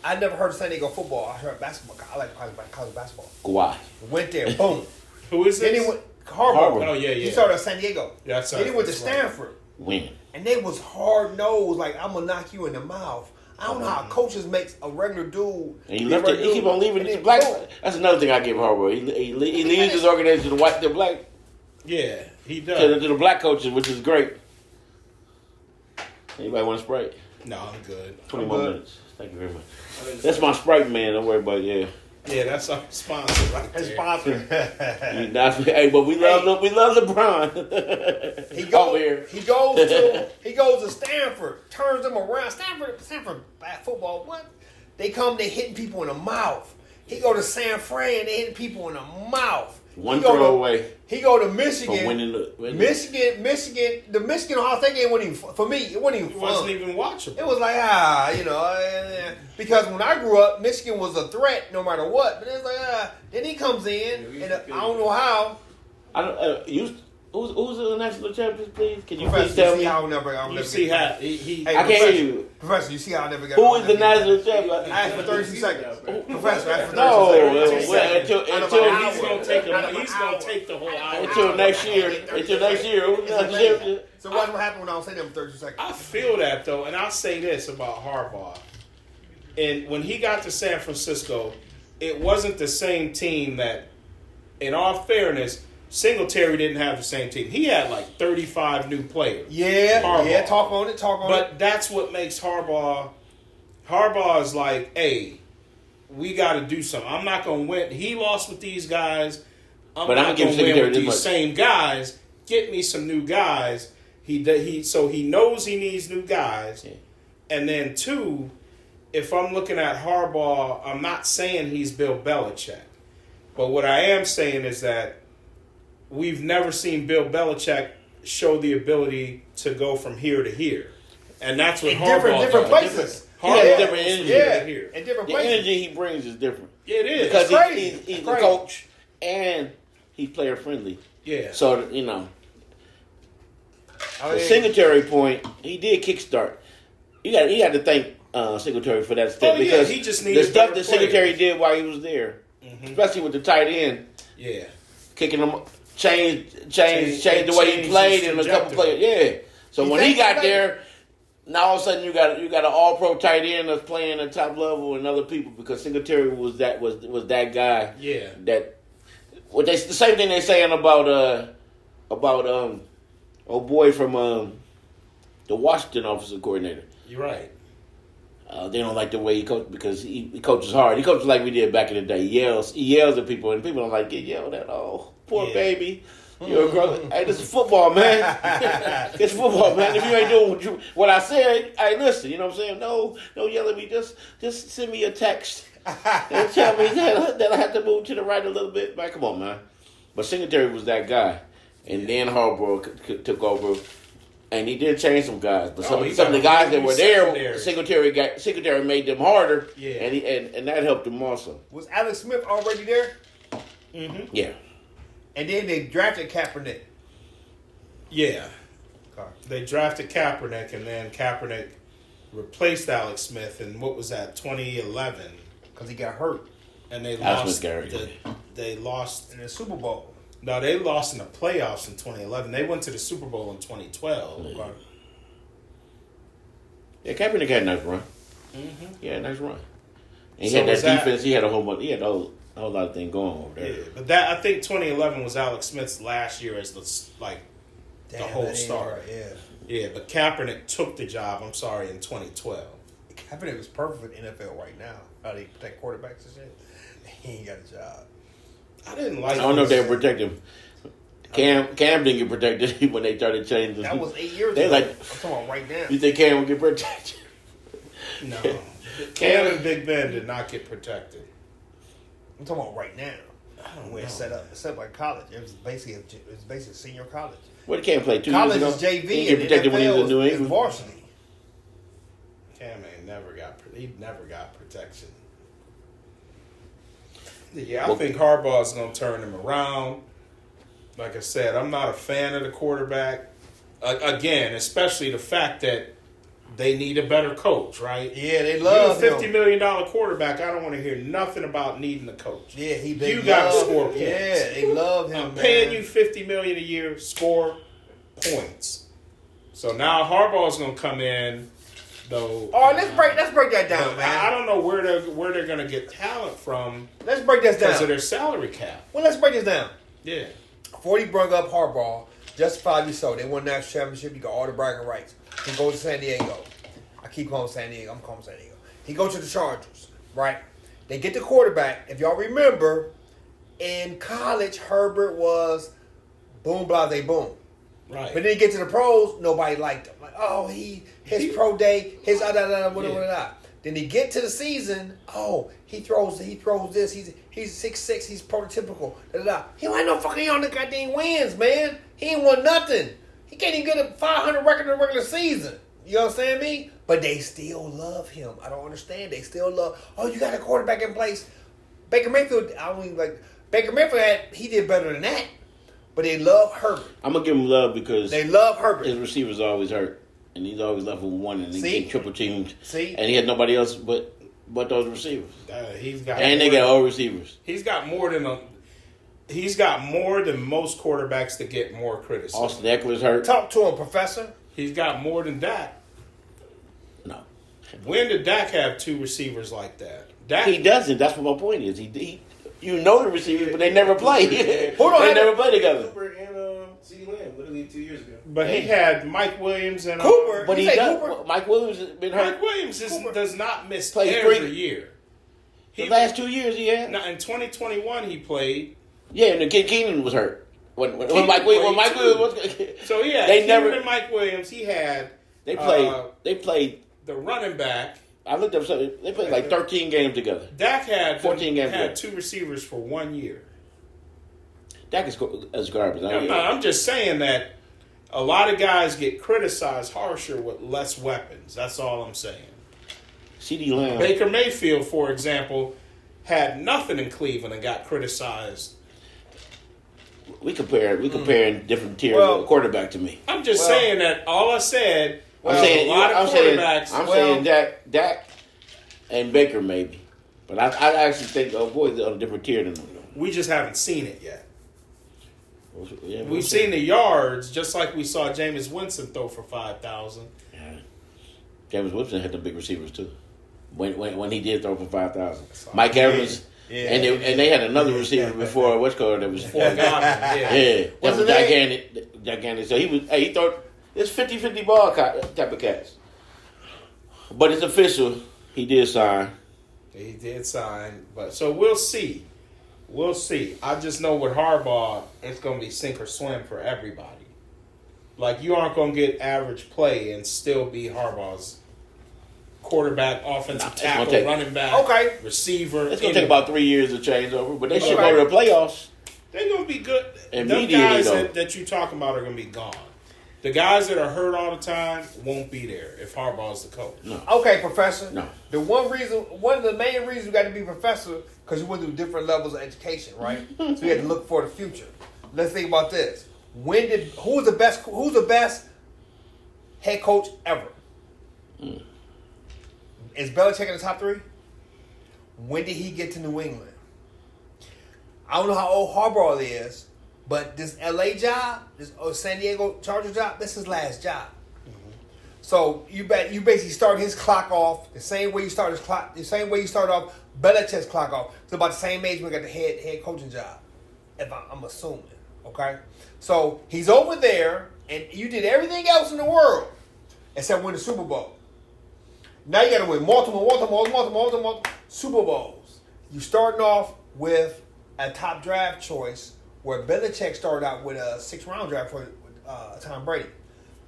I never heard of San Diego football. I heard basketball. I like college basketball. Kawhi Went there, boom. Who is this? Then he went Harbaugh. Oh yeah. He started at San Diego. Yeah, then he went to Stanford. When and they was hard nosed, like I'm gonna knock you in the mouth. I don't know how coaches makes a regular dude. And he left it. He keep on leaving the black. That's another thing I give Harbaugh. He leaves his organization to the black. Yeah, he does. To the black coaches, which is great. Anybody want a Sprite? No, I'm good. 20 more minutes. Thank you very much. That's my Sprite, man. Don't worry about it. Yeah. Yeah, that's our sponsor right there. His sponsor. Hey, but we love LeBron. He goes to Stanford, turns them around. Stanford bad football. What? They hitting people in the mouth. He go to San Fran, they hitting people in the mouth. One throw away. He go to Michigan. From winning. Michigan. The Michigan Ohio State game wasn't even for me. It wasn't even fun. It wasn't even watchable. It was like because when I grew up, Michigan was a threat no matter what. But it's like then he comes in and I don't know how. Who's the national champions, please? Can you Professor, please tell me? I'll never see how he I can't hear you. Professor, you see how I never got. Who is the national champion? I asked for 32 seconds. Professor, I asked for 32 seconds. Until he's gonna take the whole hour. Until next year. Who's the national champion? So what will happen when I don't say that for 32 seconds? I feel that though, and I'll say this about Harbaugh. And when he got to San Francisco, it wasn't the same team that, in all fairness, Singletary didn't have the same team. He had like 35 new players. Yeah, Harbaugh. yeah. Talk on it. But that's what makes Harbaugh. Harbaugh is like, hey, we got to do something. I'm not going to win. He lost with these guys. I'm not going to win with these same guys. Get me some new guys. So he knows he needs new guys. Yeah. And then two, if I'm looking at Harbaugh, I'm not saying he's Bill Belichick. But what I am saying is that we've never seen Bill Belichick show the ability to go from here to here. And that's what Harbaugh different places. He has different energy. Yeah, in different places. The energy he brings is different. Yeah, it is. Because he's a coach and he's player friendly. Yeah. So, the Singletary point, he did kickstart. You got to thank Singletary for that step because he just needed the stuff that Singletary did while he was there, especially with the tight end. Yeah. Kicking him, change the way he played and a couple players. Yeah. So when he got there, now all of a sudden you got an all pro tight end that's playing at top level and other people because Singletary was that guy. Yeah. That the same thing they saying about old boy from the Washington offensive coordinator. You're right. They don't like the way he coaches because he coaches hard. He coaches like we did back in the day. He yells at people, and people don't like get yelled at. Oh, poor baby. You're a girl. Hey, this is football, man. It's football, man. If you ain't doing what I said, hey, listen. You know what I'm saying? No yell at me. Just send me a text and tell me that I have to move to the right a little bit. Man, come on, man. But Singletary was that guy, and then Harbaugh took over. And he did change some guys, but some of the guys that were there, Singletary made them harder, and that helped him also. Was Alex Smith already there? Mm-hmm. Yeah. And then they drafted Kaepernick. Yeah. Okay. They drafted Kaepernick, and then Kaepernick replaced Alex Smith in, what was that, 2011? Because he got hurt. And they lost in the Super Bowl. No, they lost in the playoffs in 2011. They went to the Super Bowl in 2012. Yeah. Yeah, Kaepernick had a nice run. Mm-hmm. He had a nice run. And he So had that was that- defense. He had a whole lot of things going over there. Yeah, but I think 2011 was Alex Smith's last year as the whole that ain't star. right, yeah. Yeah, but Kaepernick took the job. I'm sorry, in 2012. Kaepernick was perfect for the NFL right now. How they protect quarterbacks and shit. He ain't got a job. I didn't like. I don't know if they protect him. Cam didn't get protected when they started changing. That was 8 years They ago. like- I'm talking about right now. You think Cam would get protected? No, Cam and Big Ben did not get protected. I'm talking about right now. I don't Where know. it's set up like college. It was basically senior college. What did Cam play 2 College years ago? is JV He didn't get and protected when he was in New is England. varsity. Cam ain't never got. He never got protection. Yeah, I Well- think Harbaugh's gonna turn him around. Like I said, I'm not a fan of the quarterback. Again, especially the fact that they need a better coach, right? Yeah, they love You're a $50 him. million quarterback. I don't want to hear nothing about needing a coach. Yeah, You gotta score points. Yeah, they love him. I'm paying man. you $50 million a year. Score points. So now Harbaugh's gonna come in, though. All right, let's break that down, I man. don't know where they're gonna get talent from Let's break this because of down. their salary cap. Well, let's break this down. Yeah. Before he brought up Harbaugh, justifiably so. They won national championship. You got all the bragging rights. He goes to San Diego. I keep calling San Diego. I'm calling San Diego. He goes to the Chargers, right? They get the quarterback. If y'all remember, in college, Herbert was boom, blase, boom. Right. But then he get to the pros, nobody liked him. Like, oh, his pro day, his whatever. Then he get to the season, oh, he throws this. He's 6'6", he's prototypical. He don't have no fucking on the goddamn wins, man. He ain't won nothing. He can't even get a 500 record in the regular season. You understand me? But they still love him. I don't understand. They still love. Oh, you got a quarterback in place. Baker Mayfield. I don't even like Baker Mayfield. He did better than that. But they love Herbert. I'm gonna give him love because They love Herbert. his receivers always hurt, and he's always left with one, and he See? get triple teamed. See? And he had nobody else but those receivers, He's got. and they got all receivers. He's got more than most quarterbacks that get more criticism. Austin Eckler's hurt. Talk to him, Professor. He's got more than Dak. No, When did Dak have two receivers like that? Dak, he doesn't. That's what my point is. He you know the receivers, but they never play. Hold on, They never play together. Cooper and CeeDee Lamb literally 2 years ago. but he had Mike Williams and Cooper. But You he say does. Cooper? Mike Williams has been hurt. Mike Williams does not miss Plays every three. year. The last 2 years he had. Now, in 2021 he played. Yeah, and the kid Keenan was hurt. When Keenan Mike Williams played was So yeah, They Keenan never- and Mike Williams. He had they played. the running back. I looked up something. They played like 13 games together. Dak had 14 games had ago. two receivers for 1 year. Dak is garbage. I'm just saying that a lot of guys get criticized harsher with less weapons. That's all I'm saying. CeeDee Lamb. Baker Mayfield, for example, had nothing in Cleveland and got criticized. We comparing different tiers Well- of quarterback to me. I'm just Well- saying that all I said was I'm saying a lot of quarterbacks. I'm saying Dak and Baker maybe, but I actually think boys are on a different tier than them. we just haven't seen it yet. Yeah, We've seen the yards, just like we saw Jameis Winston throw for 5,000. Yeah. James Winston had the big receivers too. When he did throw for 5,000, Mike Evans, Yeah. and they had another receiver before what's called that was Before Godwin, yeah. Yeah, that What's was his name? gigantic. So he thought it's 50-50 ball type of catch. But it's official. He did sign. He did sign, but so we'll see. We'll see. I just know with Harbaugh, it's going to be sink or swim for everybody. Like, you aren't going to get average play and still be Harbaugh's quarterback, offensive tackle, running back, Okay. receiver. It's going to take about 3 years to change over, but they should Okay. go to the playoffs. They're going to be good. Them Immediately, guys though. that you're talking about are going to be gone. The guys that are hurt all the time won't be there if Harbaugh's the coach. No. Okay, Professor. No. One of the main reasons we got to be professor because we went through different levels of education, right? So we had to look for the future. Let's think about this. Who's the best head coach ever? Is Belichick in the top 3? When did he get to New England? I don't know how old Harbaugh is, but this LA job, this San Diego Chargers job, this is his last job. So you basically start his clock off the same way you start his clock, the same way you start off Belichick's clock off. It's about the same age when we got the head coaching job, if I'm assuming. Okay, so he's over there, and you did everything else in the world except win the Super Bowl. Now you got to win multiple Super Bowls. You starting off with a top draft choice where Belichick started out with a 6th round draft for Tom Brady.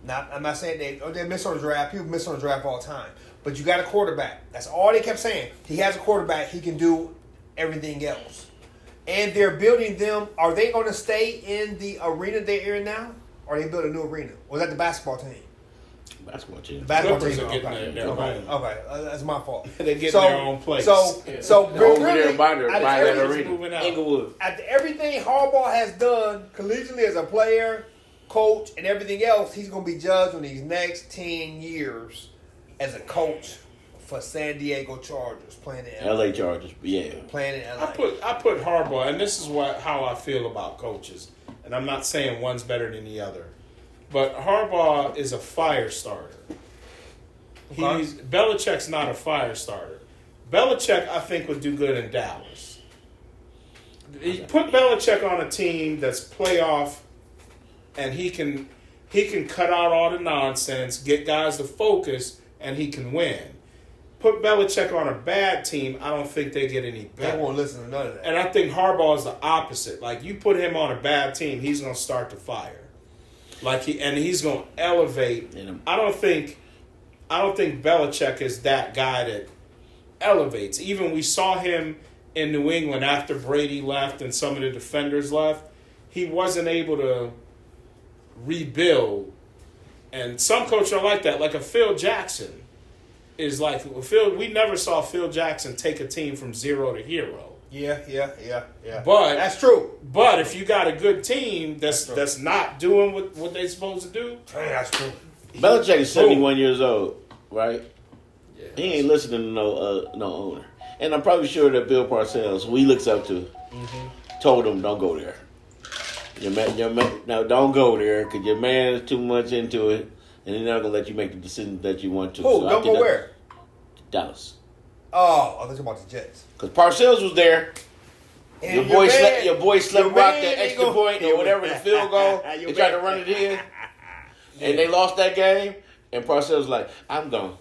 Now, I'm not saying they miss on the draft. People miss on the draft all the time. But you got a quarterback. That's all they kept saying. He has a quarterback. He can do everything else. And they're building them. Are they going to stay in the arena they're in now? Or are they building a new arena? Or is that the basketball team? Basketball team. The basketball Clippers team. are getting their own. Okay. That's my fault. They get their own place. So Over there by out of that everything- arena. Inglewood. After everything Harbaugh has done collegiately as a player, coach, and everything else, he's going to be judged on these next 10 years as a coach for San Diego Chargers playing in LA Chargers, yeah. Playing in LA. I put Harbaugh, and this is how I feel about coaches, and I'm not saying one's better than the other, but Harbaugh is a fire starter. Okay. Belichick's not a fire starter. Belichick, I think, would do good in Dallas. Put Belichick on a team that's playoff, and he can cut out all the nonsense, get guys to focus, and he can win. Put Belichick on a bad team, I don't think they get any better. They won't listen to none of that. And I think Harbaugh is the opposite. Like, you put him on a bad team, he's going to start to fire. He's going to elevate. I don't think Belichick is that guy that elevates. Even we saw him in New England after Brady left and some of the defenders left. He wasn't able to rebuild. And some coaches are like that. Like a Phil Jackson is like we never saw Phil Jackson take a team from 0 to hero. Yeah. But that's true. But if you got a good team that's not doing what they're supposed to do, that's true. Belichick is 71 years old, right? Yeah, he ain't listening to no owner. And I'm probably sure that Bill Parcells, who he looks up to, told him, don't go there. Your man, no, don't go there because your man is too much into it, and he's not going to let you make the decisions that you want to. Who? So don't go where? Dallas. Oh, I was talking about the Jets. Because Parcells was there. And your boy slept out the extra point or whatever, the field goal. They tried to run it in. And they lost that game. And Parcells was like, I'm gone.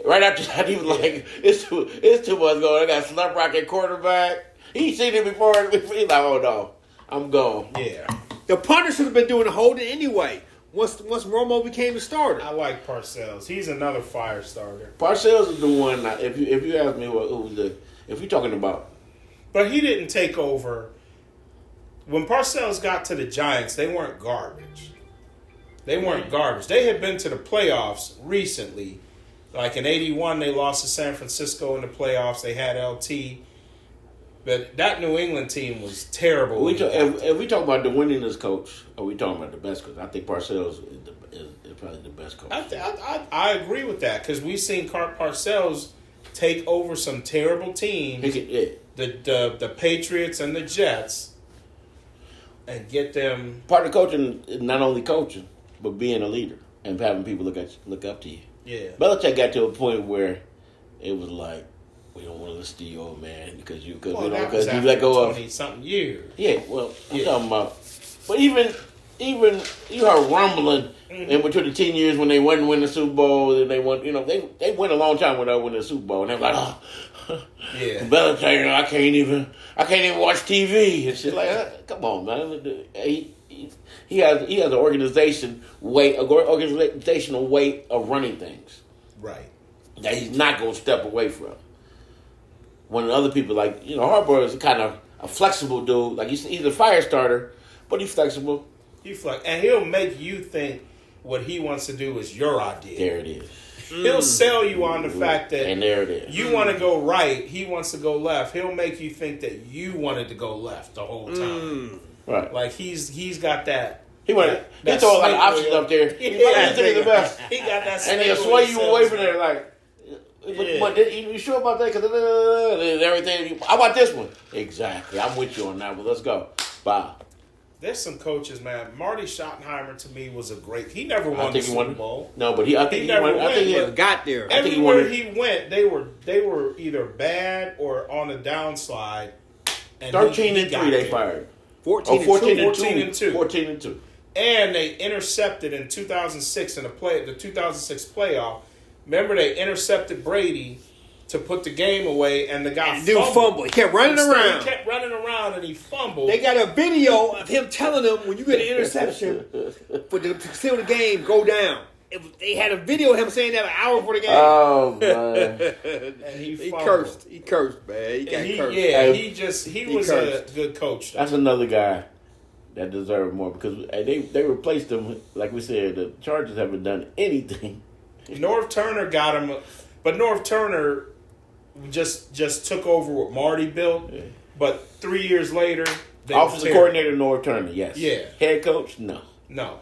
Right after that, he was like, it's too much going. I got slump rocket quarterback. He seen it before. He's like, oh no, I'm gone. Yeah. The punter should have been doing the holding anyway. Once Romo became the starter. I like Parcells. He's another fire starter. Parcells is the one. If you ask me if you're talking about, but he didn't take over. When Parcells got to the Giants, they weren't garbage. They had been to the playoffs recently. Like in '81, they lost to San Francisco in the playoffs. They had LT. But that New England team was terrible. If we talk about the winningest coach, are we talking about the best coach? I think Parcells is probably the best coach. I agree with that because we've seen Parcells take over some terrible teams, the Patriots and the Jets, and get them. Part of coaching is not only coaching, but being a leader and having people look up to you. Yeah, Belichick got to a point where it was like, we don't want to listen to you, old man, because you let go of 20-something years. Yeah, well, I'm talking about. But even you heard rumbling in between the 10 years when they wouldn't win the Super Bowl, and they won. They went a long time without winning the Super Bowl, and they're like, yeah, Belichick, I can't even watch TV and shit like that. Come on, man. He has an organizational way of running things, right? That he's not going to step away from. When other people Harbaugh is kind of a flexible dude. Like he's a fire starter, but he's flexible. And he'll make you think what he wants to do is your idea. There it is. He'll sell you on the fact that and there it is. You want to go right, he wants to go left. He'll make you think that you wanted to go left the whole time. Right. Like he's got that. He threw a lot of options up there. He's the best. He got that. And he'll sway you away from there like. But you sure about that? Because everything. I want this one. Exactly. I'm with you on that one. Let's go. Bye. there's some coaches, man. Marty Schottenheimer to me was a great. He never won the Super Bowl. No, but I think he got there. Everywhere he went, they were either bad or on a downslide. And 13-3 they fired. 14-2. And they intercepted in 2006 in the 2006 playoff. Remember, they intercepted Brady to put the game away, and the guy fumbled. He kept running around. He kept running around, and he fumbled. They got a video of him telling them, when you get an interception, to seal the game, go down. They had a video of him saying that an hour before the game. Oh, man. And he cursed. He cursed, man. He got cursed. Yeah, he was cursed. A good coach. That's another guy that deserved more because they replaced him. Like we said, the Chargers haven't done anything. North Turner got him, but North Turner just took over what Marty built. Yeah. But 3 years later, offensive coordinator North Turner, yes. Yeah. Head coach, no.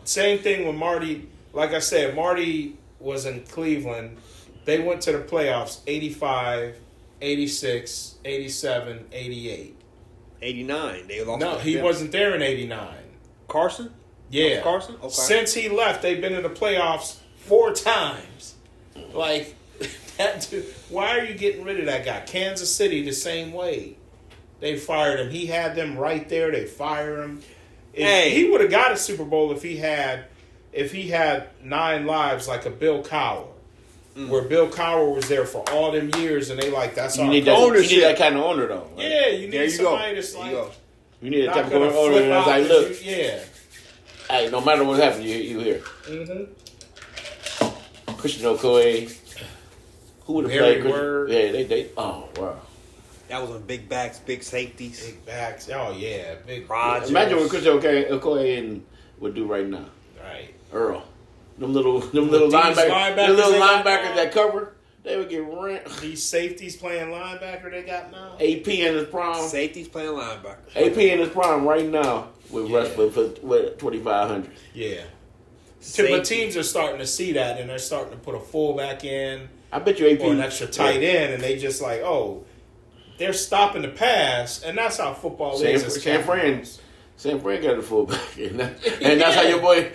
Same thing with Marty. Like I said, Marty was in Cleveland. They went to the playoffs 85, 86, 87, 88. 89. They lost. No, he wasn't there in 89. Carson? Yeah. Carson? Okay. Since he left, they've been in the playoffs 4 times. Like, that dude, why are you getting rid of that guy? Kansas City, the same way. They fired him. He had them right there. They fire him. He would have got a Super Bowl if he had 9 lives like a Bill Cowher. Where Bill Cowher was there for all them years, and they that's our ownership. You need that kind of owner, though. Right? Yeah, you need somebody that's like... You need that type of owner that's like, look, hey, no matter what happens, you here. Mm-hmm. Christian Okoye. Who would have played Christian? Yeah, they. Oh, wow. That was on big backs, big safeties. Big backs. Oh, yeah. Big Rodgers. Imagine what Christian Okoye would do right now. Right. Earl. Them little linebackers that cover, they would get rent. These safeties playing linebacker they got now? AP in his prime. Safeties playing linebacker. AP in his prime right now with with 2,500. Yeah. But teams are starting to see that, and they're starting to put a fullback in. I bet you AP or an extra tight end, and they just they're stopping the pass, and that's how football is. San Fran got a fullback, and that's how your boy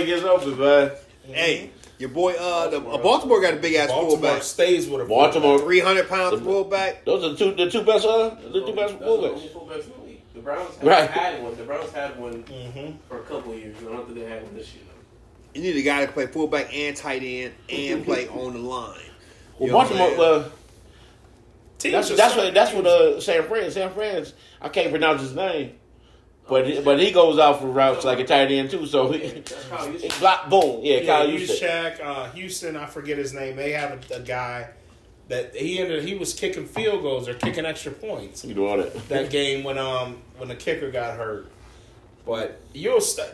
gets open, man. Hey, your boy, Baltimore got a big ass fullback. Baltimore stays with a Baltimore 300-pound fullback. Those are the two best fullbacks. The Browns had one. The Browns had one for a couple of years. I don't think they had one this year. You need a guy to play fullback and tight end and play on the line. Well, Baltimore. That's what San Fran's. I can't pronounce his name, but he goes out for routes like a tight end too. So block, boom, Kyle Juszczyk, Houston. I forget his name. They have a guy that he was kicking field goals or kicking extra points. You do all that. That game when the kicker got hurt. But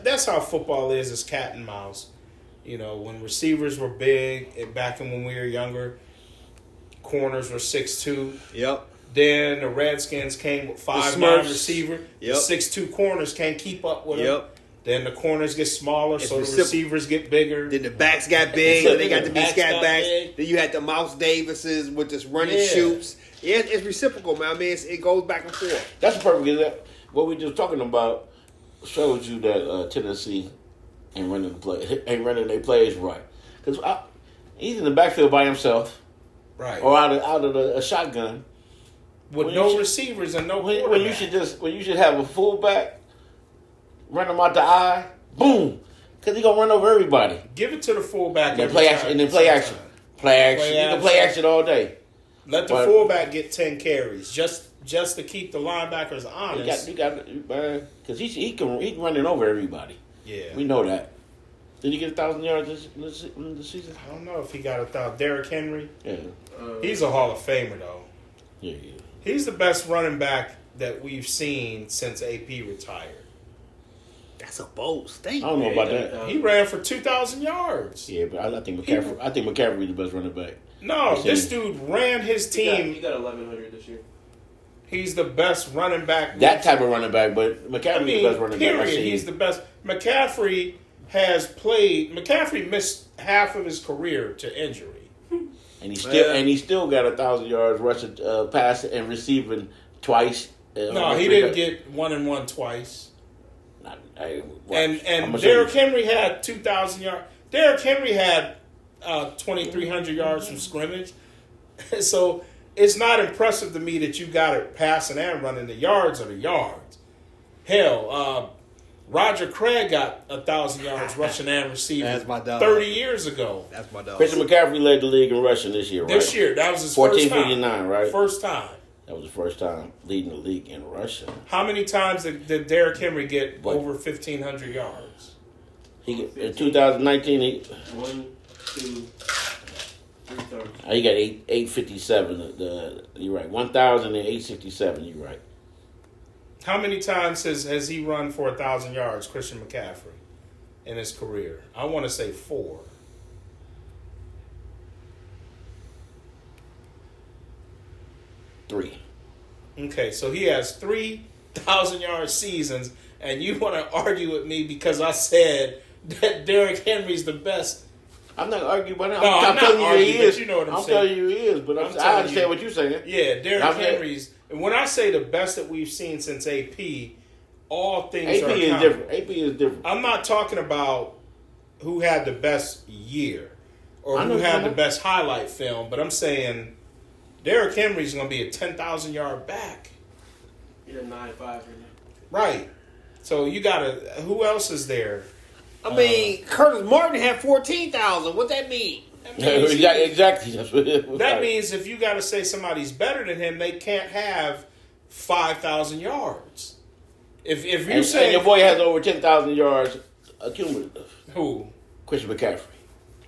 that's how football is cat and mouse. When receivers were big back when we were younger, corners were 6'2". Yep. Then the Redskins came with 5'9" receiver. Yep. The 6'2" corners can't keep up with them. Yep. Then the corners get smaller, so the receivers get bigger. Then the backs got big. Then they got the scat backs. Then you had the Mouse Davises with just running shoots. Yeah, it's reciprocal, man. I mean, it goes back and forth. That's the perfect example. What we just talking about shows you that Tennessee ain't running their plays right. Because he's in the backfield by himself, right, or out of a shotgun with no receivers and no quarterback. When you should have a fullback run him out the eye, boom, because he gonna run over everybody. Give it to the fullback and then play action. You can play action all day. Let the fullback get 10 carries just to keep the linebackers honest. You got man, because he can run it over everybody. Yeah, we know that. Did he get 1,000 yards this season? I don't know if he got 1,000. Derrick Henry. Yeah, he's a Hall of Famer though. Yeah. He's the best running back that we've seen since AP retired. That's a bold statement. I don't know about that. He ran for 2,000 yards. Yeah, but I think McCaffrey is the best running back. No, this dude ran his team. He got 1,100 this year. He's the best running back. That type of running back, but McCaffrey is the best running back. He's the best. McCaffrey has played. McCaffrey missed half of his career to injury, and he still got 1,000 yards rushing, passing and receiving twice. No, he didn't get 1-and-1 twice. Hey, and Derrick Henry had 2,000 yards. Derrick Henry had 2,300 yards from scrimmage. So it's not impressive to me that you got it passing and running. The yards are the yards. Hell, Roger Craig got 1,000 yards rushing and receiving. That's my dog. 30 years ago. That's my dog. Christian McCaffery led the league in rushing this year, right? This year, that was his first time. 1459, right? First time. That was the first time leading the league in rushing. How many times did Derrick Henry get over 1,500 yards? In 2019, he 1, 2, 3 times. he got 857. You're right. 1,867. You're right. How many times has he run for 1,000 yards, Christian McCaffrey, in his career? I want to say 4. Three. Okay, so he has 3,000-yard seasons, and you want to argue with me because I said that Derrick Henry's the best. I'm not arguing, but No, I'm not telling you arguing, he is. but you know what I'm saying. telling you he is, but I understand what you're saying. Yeah, Derrick Henry's. And when I say the best that we've seen since AP, all things AP are is accountable. different. AP is different. I'm not talking about who had the best year or I who know had you the best highlight film, but I'm saying Derrick Henry's going to be a 10,000-yard back. He had 9.5 right now. Right. So you got to – who else is there? I mean, Curtis Martin had 14,000. What that mean? Exactly. That's what it was. That means if you got to say somebody's better than him, they can't have 5,000 yards. If you say and your boy has over 10,000 yards cumulative. who Christian McCaffrey.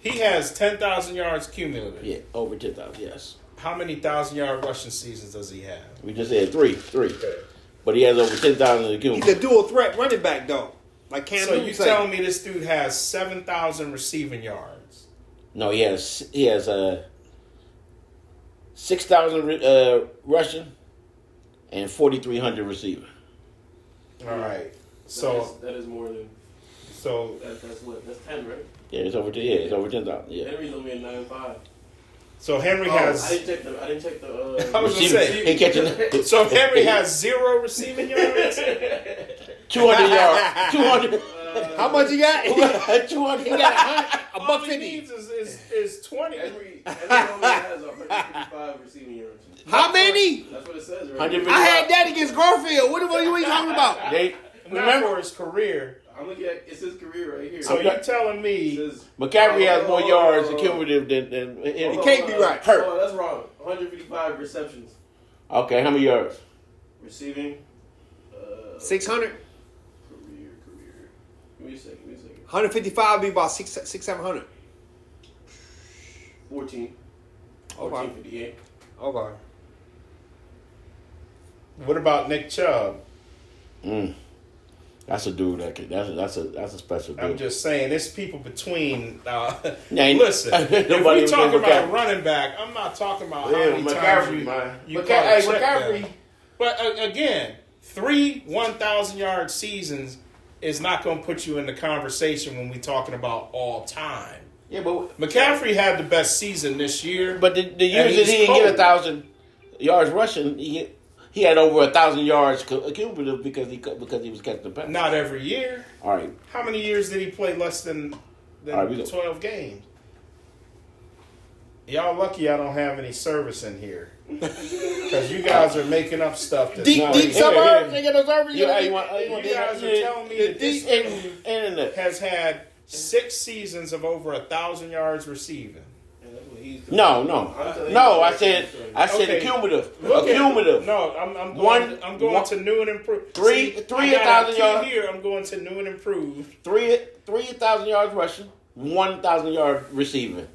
he has 10,000 yards cumulative. Yeah, over 10,000. Yes. How many 1,000-yard rushing seasons does he have? We just said three. But he has over 10,000 He's cumulative. a dual threat running back, though. Like Cam So Newton you say. telling me this dude has 7,000 receiving yards? No, he has 6,000 rushing and 4,300 receiving. All right. So that is more than. so That's what? That's 10, right? Yeah, it's over 10. Yeah, it's over 10,000. Yeah. Henry's only at 9.5. so Henry I has. didn't check the. I was gonna say. He catching So Henry has 0 receiving yards. 200 yards. 200. How much he got? 200. He got All $150. he needs is 20. Henry only has 155 receiving yards. How many? That's what it says, right? 155. I had that against Garfield. What are you talking about? They, Not remember, for his career. I'm looking at it's his career right here. So Okay. you're telling It me says, McCaffrey has more yards cumulative than It Henry. can't be right. Hurt. Oh, that's wrong. 155 receptions. Okay, how many yards? Receiving. 600? Career. Give me a second. 155 would be about 700. 14. Okay. 1458. Okay. what about Nick Chubb? That's a dude that could. That's a special dude. I'm just saying, there's people between. ain't- Listen, if nobody we talking was about a McCaffrey. running back, I'm not talking about how Yeah, many McCaffrey, times man. you Hey, caught a check McCaffrey. down. But again, 3 1,000-yard seasons is not going to put you in the conversation when we're talking about all time. Yeah, but McCaffrey had the best season this year. the years And that he he's didn't get cold. 1,000 yards rushing, he had over 1,000 yards cumulative because he was catching the pass. Not every year. All right. How many years did he play less than All right, we go. 12 games? Y'all lucky I don't have any service in here. Because you guys are making up stuff. That's Deep not here, suburbs? here. They got no service? You You guys are telling me that this dude internet. has had 6 seasons of over 1,000 yards receiving. And that's what he's doing. No. I said Okay. cumulative. Look at- Cumulative. No, I'm One- going one- to new and improved. Three I got a 1,000 key yards. here. I'm going to new and improved. 3,000 yards rushing, 1,000 yards receiving.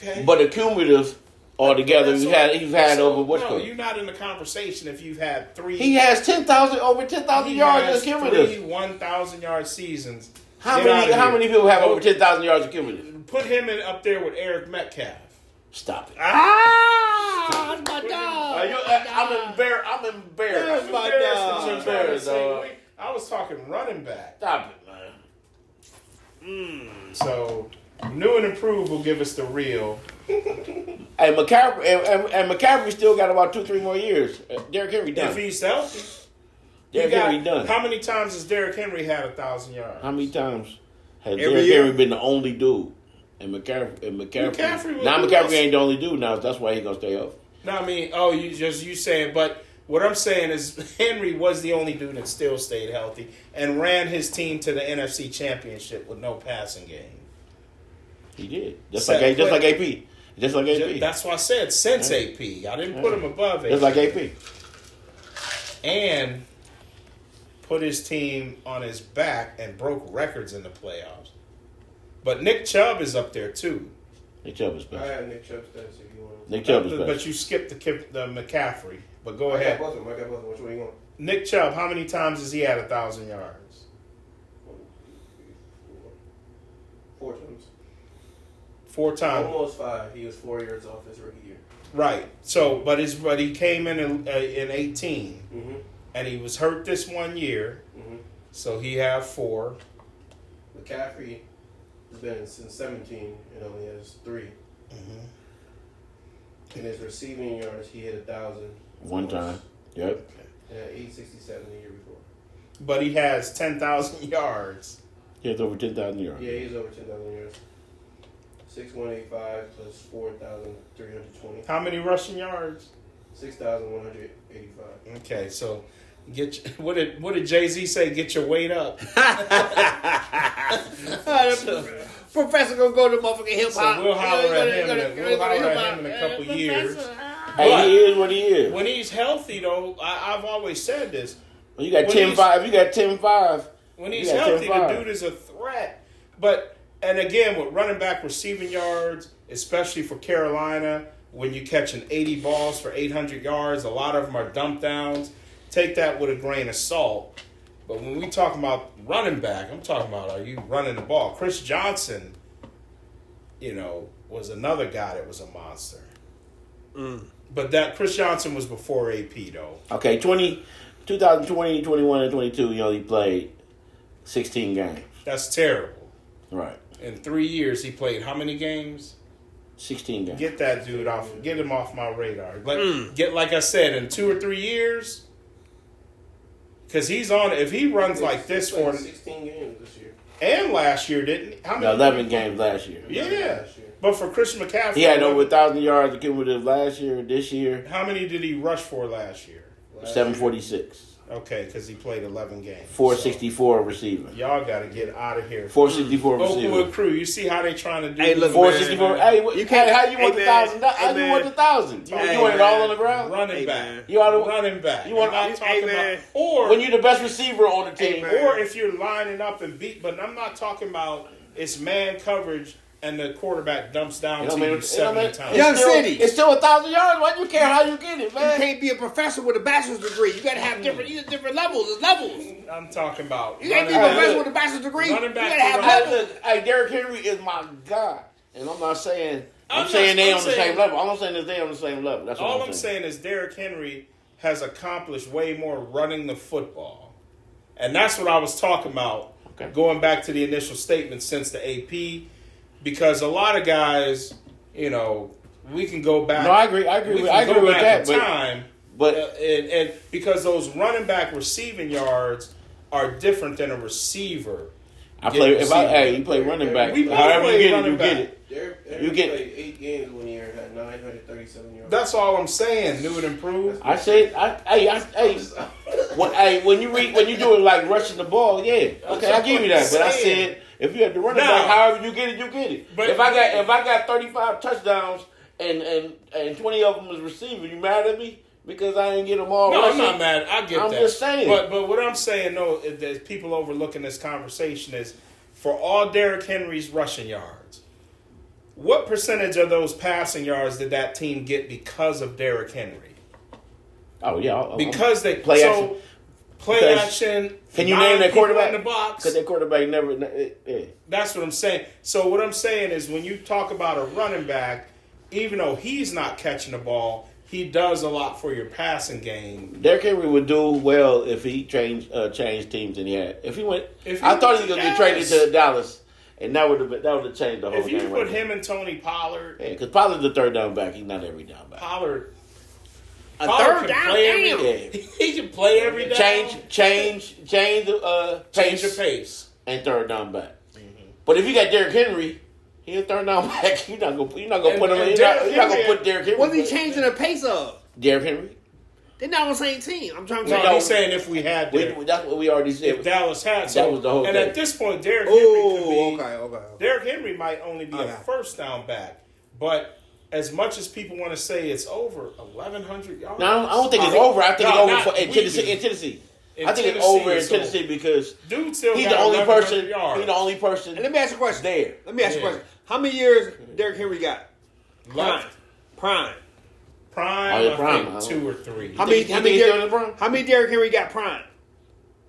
Okay. But the cumulative altogether, That's he's had so, over what's no, called. you're not in the conversation if you've had 3. He has over 10,000 he yards has in cumulative. 3 1,000-yard seasons. How Get outta many here. people have Go- over 10,000 yards in cumulative? Put him up there with Eric Metcalf. Stop it. Ah, that's my dog. I'm embarrassed. I'm embarrassed. That's my Embarrassed dog. that you're trying to Embarrassed, say dog. I was talking running back. Stop it, man. So, new and improved will give us the real. Hey, McCaffrey and McCaffrey still got about 2-3 more years. Derrick Henry done. If he's healthy. Derrick Henry done. How many times has Derrick Henry had 1,000 yards? How many times has Every Derrick year. Henry been the only dude? And McCaffrey now McCaffrey ain't the only dude now. That's why he gonna stay healthy. No, I mean, you saying, but what I'm saying is Henry was the only dude that still stayed healthy and ran his team to the NFC Championship with no passing game. He did. Just like AP. Just like AP. That's why I said since AP. I didn't put him above AP. Just like AP. And put his team on his back and broke records in the playoffs. But Nick Chubb is up there too. Nick Chubb is I special. had Nick Chubb stats if you want. Nick Chubb is special. But you skipped the McCaffrey. But go I ahead. got both of them. Which one you want? Nick Chubb, how many times has he had 1,000 yards? 4 times. 4 times. Almost 5. He was 4 years off his rookie year. Right. So, but he came in 18, Mm-hmm. and he was hurt this 1 year. Mm-hmm. So he had 4. McCaffrey has been since 17 and only has 3. Mm-hmm. In his receiving yards, he hit 1,000 One time. Yep. and had 867 the year before. But he has 10,000 yards. He has over 10,000 yards. Yeah, he's over 10,000 yards. 6,185 plus 4,320. How many rushing yards? 6,185. Okay, so what did Jay-Z say? Get your weight up. Professor gonna go to motherfucking hip hop. So we'll holler at him in a couple years. Hey, he is what he is. When he's healthy, though, I've always said this. When you got 10-5, you got 10-5. When he's healthy, the dude is a threat. And again, with running back receiving yards, especially for Carolina, when you catching 80 balls for 800 yards, a lot of them are dump downs. Take that with a grain of salt. But when we talking about running back, I'm talking about, are you running the ball? Chris Johnson, was another guy that was a monster. But that Chris Johnson was before AP, though. Okay, 2020, 21, and 22, he only played 16 games. That's terrible. Right. In 3 years, he played how many games? 16 games. Get that dude off. Get him off my radar. Like I said, in 2 or 3 years, because he's on. If he runs like this for 16 games this year and last year, didn't he? How many? 11 games last year. Yeah, but for Christian McCaffery, He had over 1,000 yards cumulative last year. This year, how many did he rush for last year? 746. Okay, because he played 11 games. 464 receiving. So y'all got to get out of here. 464 receiving. Oakwood Crew, you see how they trying to do? Hey, look, 464. man. Hey, You can't- how you want hey, the 1,000? man. How Hey, you want the 1,000? Hey, You want it man. all on the ground? Running Hey, back. man. You ought to Running back. You want- I'm not talking hey, man. about when you're the best receiver on the team. Hey, man. or if you're lining up and beat. But I'm not talking about it's man coverage and the quarterback dumps down to you 70 times. Young City. It's still 1,000 yards. Why do you care how you get it, You man? can't be a professor with a bachelor's degree. You gotta have different levels. There's levels. I'm talking about You can't be a running professor back. with a bachelor's degree. Running You back gotta to have running levels. Hey, Derrick Henry is my guy, and I'm not saying I'm saying they not- on the I'm saying- same level. I'm not saying that they on the same level. That's All what I'm saying is Derrick Henry has accomplished way more running the football. And that's what I was talking about, Okay. going back to the initial statement since the AP, because a lot of guys, we can go back. No, I agree. I agree we with can go with back that. in time, But and because those running back receiving yards are different than a receiver. I play. Get If I receiving. you play running back, We both however you play get it, running you back. get it. Derrick You Henry get- played 8 games 1 year and had 937 yards. That's all I'm saying. New and improved. I said, when you do it like rushing the ball, yeah, okay, I give you that. But I said, if you had the running back, however you get it, you get it. But- if I got 35 touchdowns and 20 of them is receiving, you mad at me because I didn't get them all? No, rushing? I'm not mad. I get I'm that. just saying. But what I'm saying, though, is that people overlooking this conversation is for all Derrick Henry's rushing yards, what percentage of those passing yards did that team get because of Derrick Henry? Oh yeah, Because they play action. Play Because- action. Can you 9 name that people quarterback? in the box? Because that quarterback never. Yeah. That's what I'm saying. So what I'm saying is when you talk about a running back, even though he's not catching the ball, he does a lot for your passing game. Derrick Henry would do well if he changed teams and he had. If he went, I thought he was going to get traded to Dallas, and that would have changed the whole If you game. put him and Tony Pollard, yeah, because Pollard's the third down back. He's not every down back. Pollard, A Pollard third can down? play Damn. every, he can play every down. Change the Change pace the pace. and third down back. But if you got Derrick Henry, he'll third down back. You're not gonna put him. You're not gonna put Derrick Henry. What's he changing the pace of? Derrick Henry. They're not on the same team. I'm trying to No, say. he's saying if we had Derrick. That's what we already said. If Dallas had, That was the whole and thing. at this point, Derrick Henry could be. Okay. Derrick Henry might only be Okay. a first down back, but as much as people want to say it's over 1,100 yards. No, I don't think it's over. I think it's over in Tennessee. In I think it's Tennessee, over in it's Tennessee over. because Dude still he's got the only 1,100 person. yards. He's the only person. And let me ask you a question. There. Let me ask you a Yeah. question. How many years Derrick Henry got? Left. Prime. Prime, Oh, prime. I think 2 or 3. How many? You think he's still in the prime? How many Derrick Henry got prime?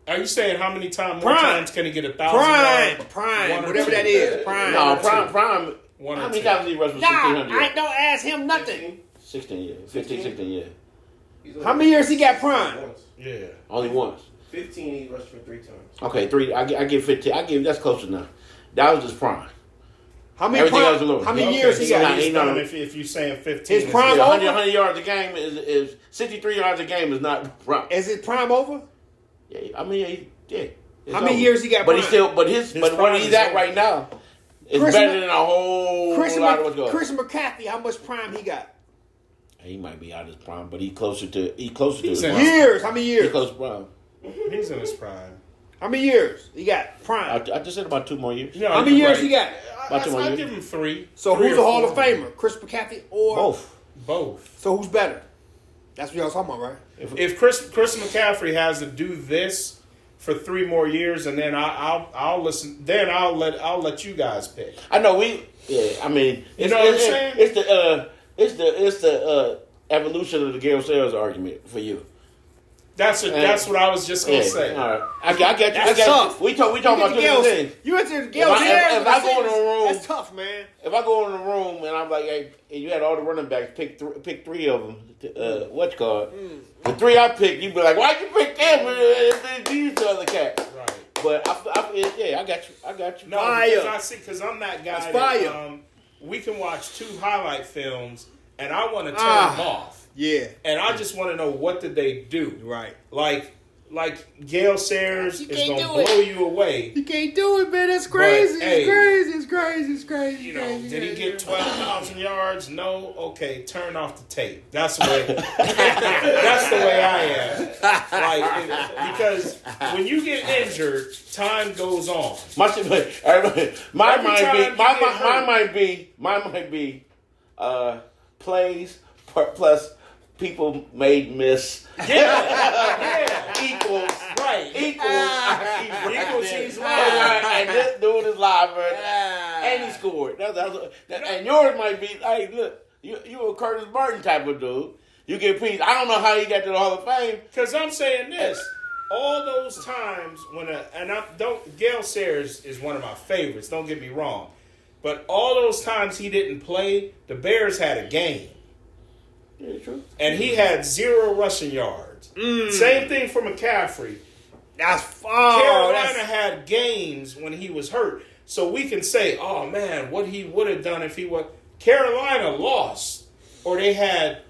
Are you saying how many more Prime. times can he get 1,000 yards? Prime, One or whatever two. that is. Prime. No, One or two. prime. One or How many two. times did he rush for Nah, 1,600? I don't ask him nothing. 16 years. 15, 16 years. How many years he got prime? Once. Yeah. Only once. 15, he rushed for 3 times. Okay, 3. I give 15. That's close enough. That was his prime. How many Everything prime? else is lower. How many Okay, years he so got? he's He know. done if you're saying 15. His prime Yeah, over? 100 yards a game is 63 yards a game is not prime. Is his prime over? Yeah, I mean, yeah. It's How many over. years he got But prime? he's still, but prime what he's is at over. right now is Chris better Mc- than a whole lot of what's going on. Christian McCaffery, how much prime he got? He might be out of his prime, but he's closer to He's his in prime. Years. How many He's years? close to prime. He's in his prime. How many years he got prime? I just said about 2 more years. No, How many you're years right. he got? About 2 more I'll years. give him 3. So 3 who's or a Hall of 4. Famer? Chris McCaffery or Both. Both. So who's better? That's what y'all talking about, right? If Chris McCaffrey has to do this for 3 more years, and then I'll listen. Then I'll let you guys pick. I know I mean, You know what I'm saying? It's the evolution of the Gale Sales argument for you. That's what I was just gonna say. All right. I get you. That's tough. We talking about two different things. You went to the Gale If I go in the room, that's tough, man. If I go in the room and I'm like, hey, and you had all the running backs, pick 3 of them. What's called? The 3 I picked, you be like, why'd you pick them? These other cats. Right. But I got you. No, Fire. because I'm that guy. That's fire. That, we can watch 2 highlight films, and I want to turn them off. Yeah. And I just want to know what did they do. Right. Like Gale Sayers You is can't gonna do blow it. you away. You can't do it, man. That's crazy. hey, It's crazy. You know, did he get 12,000 yards? No. Okay, turn off the tape. That's the way. That's the way I am. Because when you get injured, time goes on. Mine might be plays plus people made miss. Yeah. Equals Right. equals she's live. and this dude is live and he scored. And yours might be, hey, look, you a Curtis Burton type of dude. You get Pete. I don't know how he got to the Hall of Fame. Because I'm saying this. All those times Gale Sayers is one of my favorites, don't get me wrong. But all those times he didn't play, the Bears had a game. Yeah, true. And he had 0 rushing yards. Same thing for McCaffrey. That's far. Carolina had games when he was hurt. So we can say, oh man, what he would have done if he was. Carolina lost. Or they had.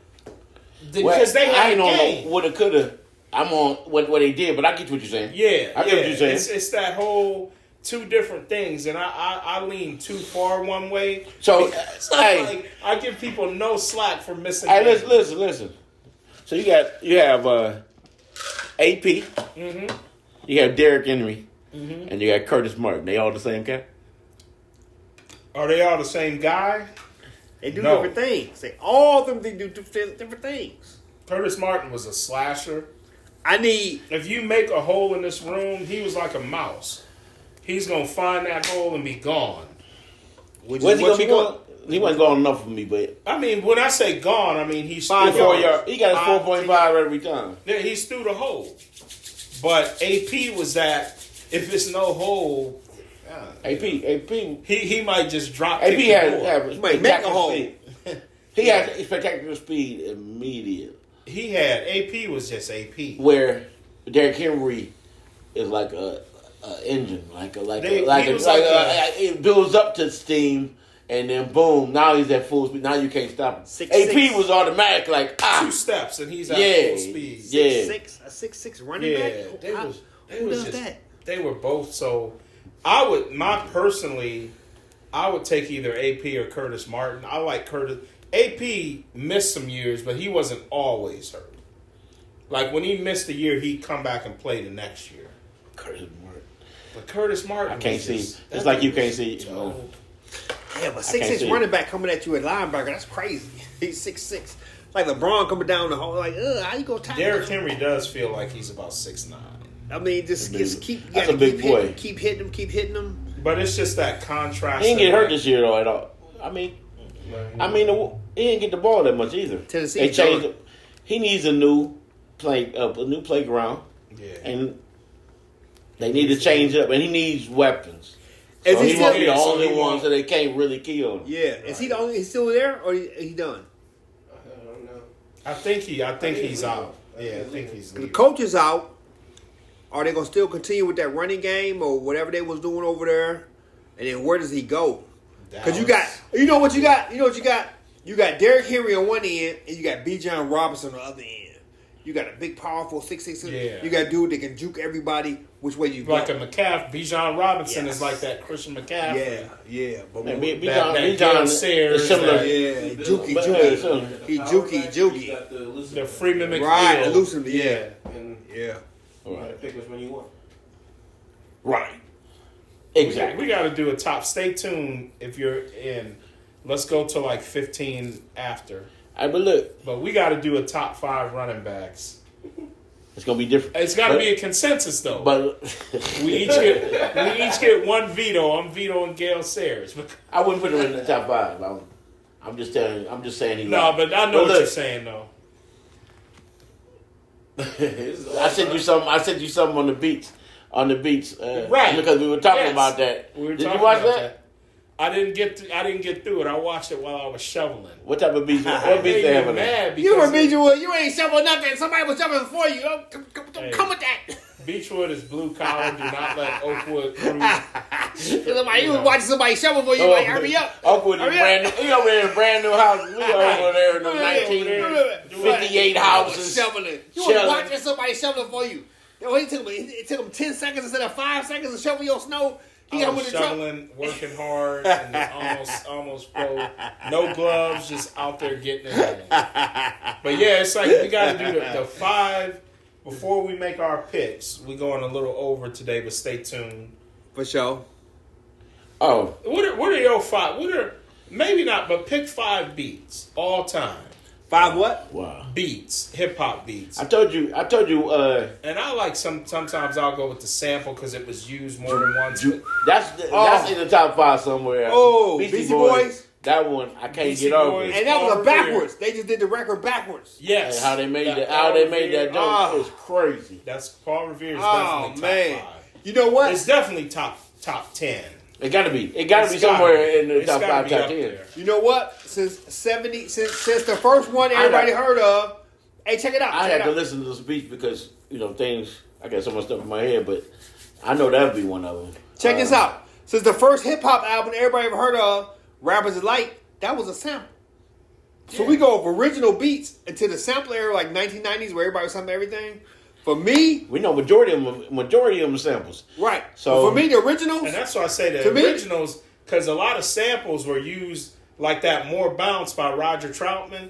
Because they had I a don't game. know woulda, coulda. I'm on what they did, but I get what you're saying. Yeah. I get what you're saying. It's that whole 2 different things. And I lean too far one way. So, hey. Like, I give people no slack for missing Hey, games. listen. So you have AP, you have Derrick Henry, and you got Curtis Martin. They all the same guy? Are they all the same guy? They do No. different things. All of them they do different things. Curtis Martin was a slasher. I If you make a hole in this room, he was like a mouse. He's going to find that hole and be gone. Which Where's is he what gonna be you going? want. He wasn't going enough for me, but I mean, when I say gone, I mean he's 5 through 4 yards. yards. He got his 4.5 every time. Yeah, he's through the hole. But AP was that if it's no hole, AP, he might just drop. AP kick the had ball. He might make a hole. speed. He had spectacular speed immediately. He had AP was just AP. Where Derrick Henry is like a engine, it builds up to steam, and then boom, now he's at full speed. Now you can't stop him. 6'6". AP was automatic, like 2 steps and he's at full speed. Yeah. A 6'6" running back. Who does that? They were both so. I would take either AP or Curtis Martin. I like Curtis. AP missed some years, but he wasn't always hurt. Like when he missed a year, he'd come back and play the next year. Curtis Martin. But Curtis Martin, I can't see. It's like you can't see. Yeah, but 6'6" running back coming at you at linebacker, that's crazy. He's 6'6". Like LeBron coming down the hall, like, how you gonna tackle? Derrick Henry does feel like he's about 6'9". I mean, just keep. That's a big boy. Keep hitting him. But it's just that contrast. He didn't get hurt this year though at all. I mean, he didn't get the ball that much either. Tennessee they changed it. He needs a new playground. Yeah. And they need to change up, and he needs weapons. Is So he he still won't be the there? only one, so they can't really kill him. Yeah. Is he the only? He's still there, or he done? I don't know. I think he's out. Yeah, I think he's The leaving. coach is out. Are they gonna still continue with that running game or whatever they was doing over there? And then where does he go? Because you know what you got. You got Derrick Henry on one end, and you got Bijan Robinson on the other end. You got a big, powerful 6'6". Yeah. You got a dude that can juke everybody which way you go. like a McCaff. Bijan Robinson Yes. is like that Christian McCaffery. Yeah. But Man, That Bijan Gale Sayers, is similar. yeah, jukey. He Power jukey, back, jukey. you got the elusive The Freeman McNeil. Right, elusive, yeah. And Yeah. you gotta pick which one you want. Right. We Exactly. got to do a top. Stay tuned if you're in. Let's go to like 15 after. But look, But we got to do a top 5 running backs. it's gonna be different. It's got to be a consensus though. But we each get one veto. I'm vetoing Gale Sayers. I wouldn't put him in the top 5. I'm just saying he. No, but I know what look, you're saying though. I sent you something on the beach. Right. Because we were talking Yes. about that. We were Did talking you watch about that? I didn't get through it. I watched it while I was shoveling. What type of beach? What beach they having? Mad You because were Beechwood. You ain't shoveling nothing. Somebody was shoveling for you. Come with that. Beechwood is blue collar. Do not let Oakwood through. You was watching somebody shovel for you. Like, hurry up. Oakwood is Hurry brand new. up. He over there in a brand new house. We over there in the 1958 houses. Shoveling. You Shoveling. was watching somebody shoveling for you. It took him 10 seconds instead of 5 seconds to shovel your snow. He got I with was the truck. shoveling, working hard, and almost pro. No gloves, just out there getting it in. But yeah, it's like we got to do the 5 before we make our picks. We're going a little over today, but stay tuned. For sure. Oh, What are your 5? Maybe not, but pick 5 beats all time. 5 what? wow. Beats, hip hop beats. I told you. And I like sometimes I'll go with the sample because it was used more than once. That's in the top 5 somewhere. Oh, Beastie Boys. That one I can't Beastie get over. Boys. And that was All a backwards. They just did the record backwards. Yes, And how they made that. Paul How they made Revere. that dope is crazy. That's Paul Revere is Oh, definitely man. top 5. You know what? It's definitely top 10. It gotta be. It gotta It's be gotta somewhere be. in the It's top gotta 5, be top up 10. there. You know what? Since the first one everybody heard of. Hey, check it out. I check had it to out. listen to the speech because things. I got so much stuff in my head, but I know that would be one of them. Check this out. Since the first hip hop album everybody ever heard of, Rappers Delight, that was a sample. So we go from original beats into the sample era, like 1990s, where everybody was sampling everything. For me, We know majority of them samples. right. So- So for me, the originals. And that's why I say the To me- originals, because a lot of samples were used like that More Bounce by Roger Troutman.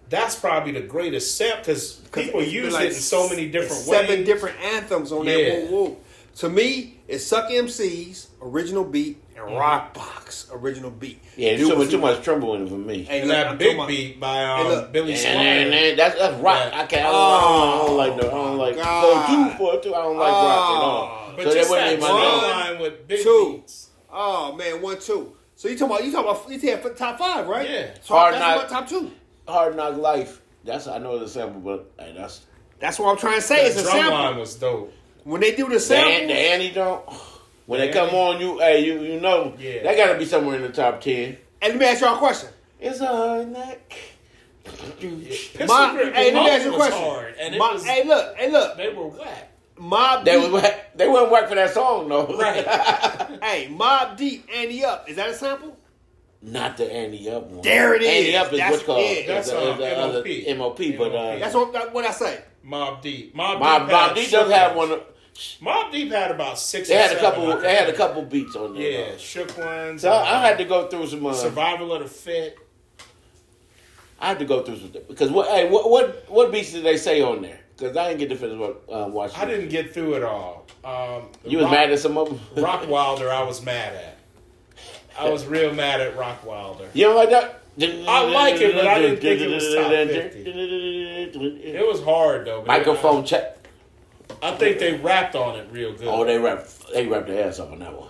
That's probably the greatest sample because people it's been use like it in so many different it's ways. 7 different anthems on Yeah. that. Woo, woo. To me, it's Suck MC's original beat and Rockbox original beat. Yeah, Dude, too much trouble in it for me. Hey, And look, that I'm big talking about- beat by Hey, look. Billy Squire. And that's rock. Yeah. I can't. I don't like no. I don't like God. 4-2. I don't like rock at all. But So just that that wasn't drum even my name. line with big Two. beats. Oh man, 1, 2. So you talking about you said top 5, right? Yeah. So Hard that's Knock. what top 2. Hard Knock Life. I know the sample, but hey, that's That's what I'm trying to say. It's That a drum sample. line was dope. When they do the the sample, Annie don't. When they The come on, you know, Yeah. that got to be somewhere in the top 10. and let me ask y'all a question. It's hard neck. Pistol My- Grip hey, let me ask you a was question. hard, and it My- was, hey, look. they were whack. Mob They Deep. wouldn't work for that song though. Right. Hey, Mob Deep, Andy Up. Is that a sample? Not the Andy Up one. There it is. Andy Up is That's what's called. it. That's MOP, but That's what I say. Mobb Deep. Mobb Deep does have one. Mobb Deep had about 6. They had a couple. They had a couple beats on there. Yeah, though. Shook Ones. So I had to go through some. Survival of the Fit. I had to go through some because what beats did they say on there? Because I didn't get to finish watching. I didn't get through it all. You was mad at some of them? Rockwilder, I was mad at. I was real mad at Rockwilder. You don't like that? I like it, but I didn't think it was top 50. It was hard though. Microphone check. I think they rapped on it real good. Oh, they rapped their ass off on that one.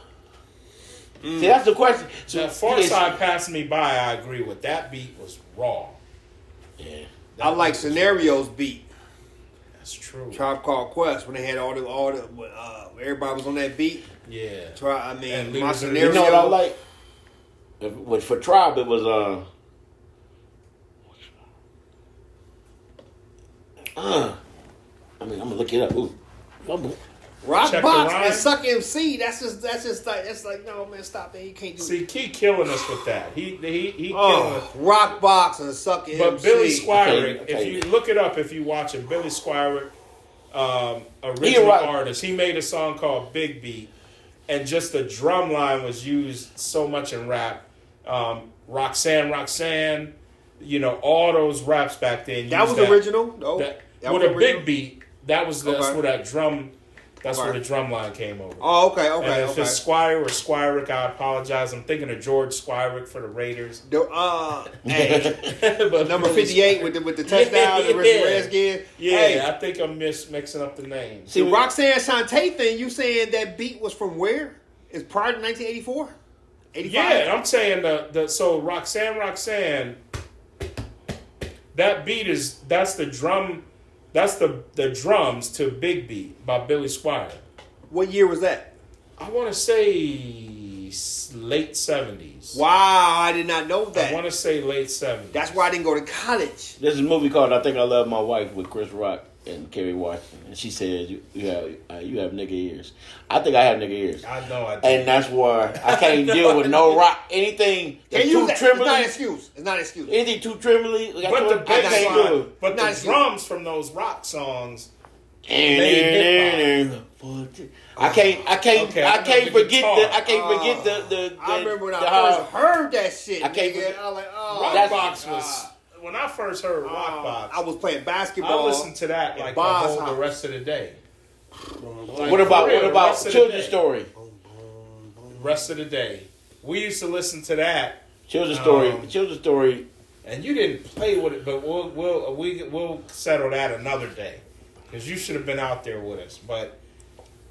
See, that's the question. So That Far Side Passing Me By, I agree with. That beat was raw. Yeah. I like Scenarios beat. That's true. Tribe Called Quest when they had all the everybody was on that beat. Yeah. My You Scenario. You know what I like? For Tribe, it was I'm gonna look it up. Ooh. Rock Check Box the and rhyme. Suck MC. That's like no man, stop it. You can't do See, Key killing us with that. He killing us. Rock Box and Suck MC. But Billy Squire, Okay. if you look it up, if you watch it, Billy Squire, original artist, he made a song called Big Beat, and just the drum line was used so much in rap. Roxanne, you know, all those raps back then. That was original. No, That that with was a original? big beat, that's Okay. where that drum. That's Okay. where the drum line came over. Oh, okay. And if it's Squire or Squirick, I apologize. I'm thinking of George Squirick for the Raiders. Hey, But number 58 with the touchdown, the Redskins. Yeah, Hey, I think I'm mixing up the names. see, Roxanne Shante thing, you saying that beat was from where? It's prior to 1984? 85? Yeah, I'm saying so Roxanne, that beat that's the drum, that's the drums to Big Beat by Billy Squire. What year was that? I want to say late 70s. Wow, I did not know that. I want to say late 70s. That's why I didn't go to college. There's a movie called I Think I Love My Wife with Chris Rock and Kerry Washington, and she said you have nigga ears. I think I have nigga ears, I know I do. and that's why I can't deal with no rock. Anything that's Can't too use that. It's not an trembly, excuse. It's not an excuse. anything too trembly. Like But the I bass can't do line, it. but the Nice. drums from those rock songs. I can't Okay, I know the forget guitar. the I remember when I the first heard that shit. I can't nigga. forget- I was like, Rockbox was when I first heard Rockbox. I was playing I basketball. listened to that like Bob's the house. rest of the day. Like, What about for real, the rest of the Children's day. Story? Rest of the day, we used to listen to that, Children's Um, Story. and you didn't play with it. But we'll settle that another day because you should have been out there with us. But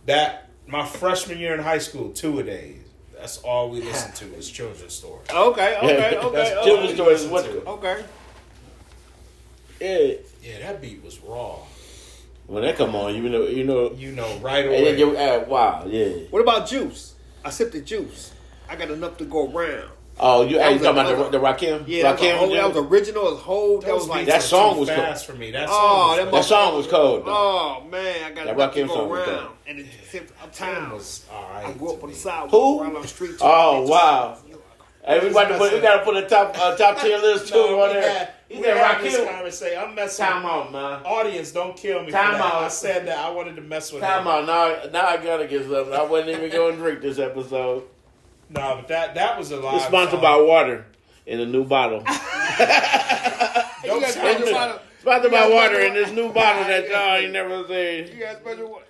that my freshman year in high school, 2-a-days. That's all we listened to was Children's Story. Okay. That's Children's Story is listen what? to. Okay. Yeah. Yeah, that beat was raw. When that come on, you know. You know right And then away. you, wow, yeah. What about juice? I sipped the juice. I got enough to go around. Oh, you That you was talking a- about the Rakim? Yeah, that was original. It was whole. That was like That beats song too was fast for me. That Oh, song was that That song was cold, though. Oh man, I got That enough to Rakim go song was around. cold. And it sipped Time uptown. was all right. I grew up to on the me. sidewalk, Who? around on the street. Oh, wow. Hey, we gotta put a top tier list too No, on there. we He said had this Rakim. conversation. I'm messing. Time out, man. Audience, don't kill me. Time for that. out. I said that I wanted to mess with Time him. out. Now I gotta get something. I wasn't even going to drink this episode. No, but that was a live. It's sponsored song. by water in a new bottle. Don't You got sound special water? Sponsored You by got water special in this new bottle that y'all ain't never seen. You got special water.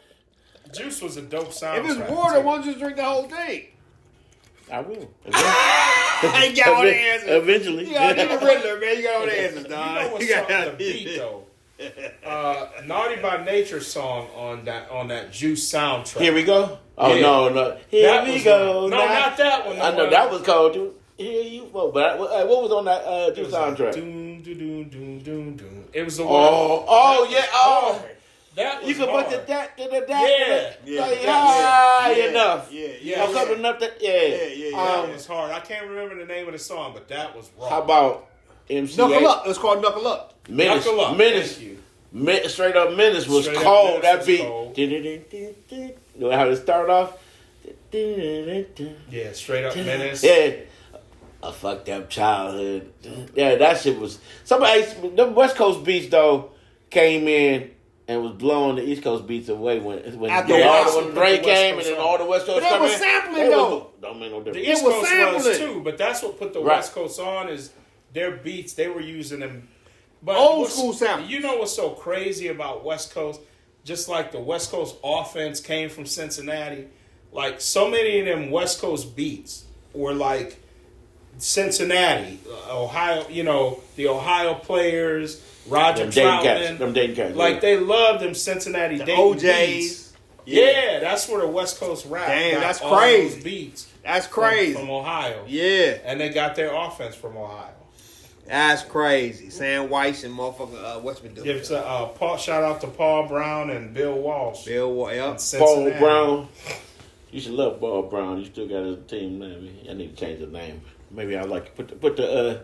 Juice was a dope sound. If it's water, why don't you just drink the whole thing? I will. I ain't got all the answers. Eventually. You got the Riddler, man. You got all the answers, You dog. know what's up with the beat though? Naughty by Nature song on that Juice soundtrack. Here we go. Oh, Yeah. no. Here That we was go. No, not that one. I know that was cold, dude. Here you go. But what was on that It was like, soundtrack? doom, doom, doom, doom, doom, doom. It was the one. Oh, yeah. Oh. That was You can hard. put the that. Yeah. Enough. Yeah. I'm coming enough that. That was hard. I can't remember the name of the song, but that was raw. How about MC? Knuckle Up. It was called Knuckle Up. Menace. Knuckle Up. Menace. Thank you. Straight up Menace was Straight Up cold. Menace That beat. was cold. You know how it start off? Yeah, Straight Up Menace. Yeah. a fucked up childhood. Yeah, that shit was. Somebody, the West Coast beats though came in and was blowing the East Coast beats away when Dre came and then all the West Coast. But it was sampling though. Don't make no difference. The East Coast was too, but that's what put the West Coast on is their beats. They were using them. But old school samples. You know what's so crazy about West Coast? Just like the West Coast offense came from Cincinnati, like so many of them West Coast beats were like Cincinnati, Ohio. You know the Ohio players, Roger Troutman, them Dayton cats, like they love them Cincinnati the Dayton OJs. Beats. Yeah, that's where the West Coast rap. Damn, got that's all crazy. Those beats. That's crazy From Ohio. Yeah, and they got their offense from Ohio. that's crazy. Sam Weiss and motherfucker what's been doing? Give shout out to Paul Brown and Bill Walsh. Paul Brown. You should love Paul Brown. You still got a team name. I need to change the name. Maybe I'd like to put the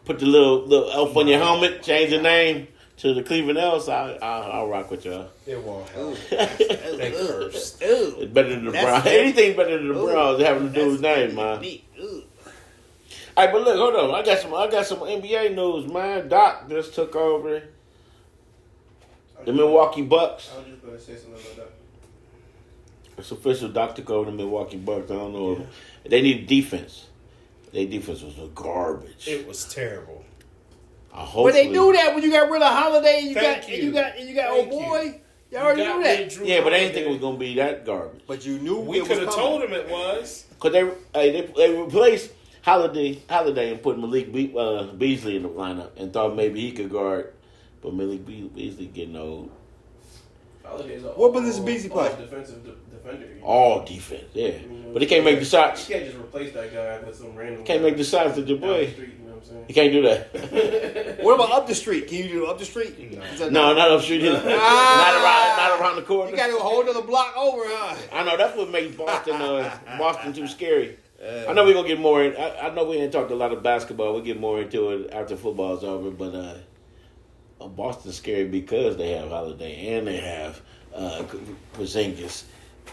little elf on your helmet. Change the name to the Cleveland Elves. I'll rock with y'all. It won't help. They cursed. It's better than the Browns. Anything better than the Browns having to do with name, man. All right, but look, hold on. I got some NBA news, man. Doc just took over the Milwaukee Bucks. I was just going to say something about that. It's official. Doc took over the Milwaukee Bucks. I don't know. Yeah. They need defense. Their defense was garbage. It was terrible. But they do that when you got rid of Holiday and you got old boy. You. You already knew that. Yeah, but I didn't think it was going to be that garbage. But you knew we could have told him it was. Because they replaced Holiday and put Malik Beasley in the lineup and thought maybe he could guard. But Malik Beasley getting old. What position Beasley play? Defensive defender. All defense, yeah. But he can't make the shots. You can't just replace that guy with some random. Can't make the shots with your boy. Street, you know what I'm saying? He can't do that. What about up the street? Can you do up the street? No, not up the street. Not around the corner. You got to go a whole other block over, huh? I know that's what makes Boston too scary. I know we're gonna get more. I know we ain't talked a lot of basketball. We'll get more into it after football's over. But Boston's scary because they have Holiday and they have Porzingis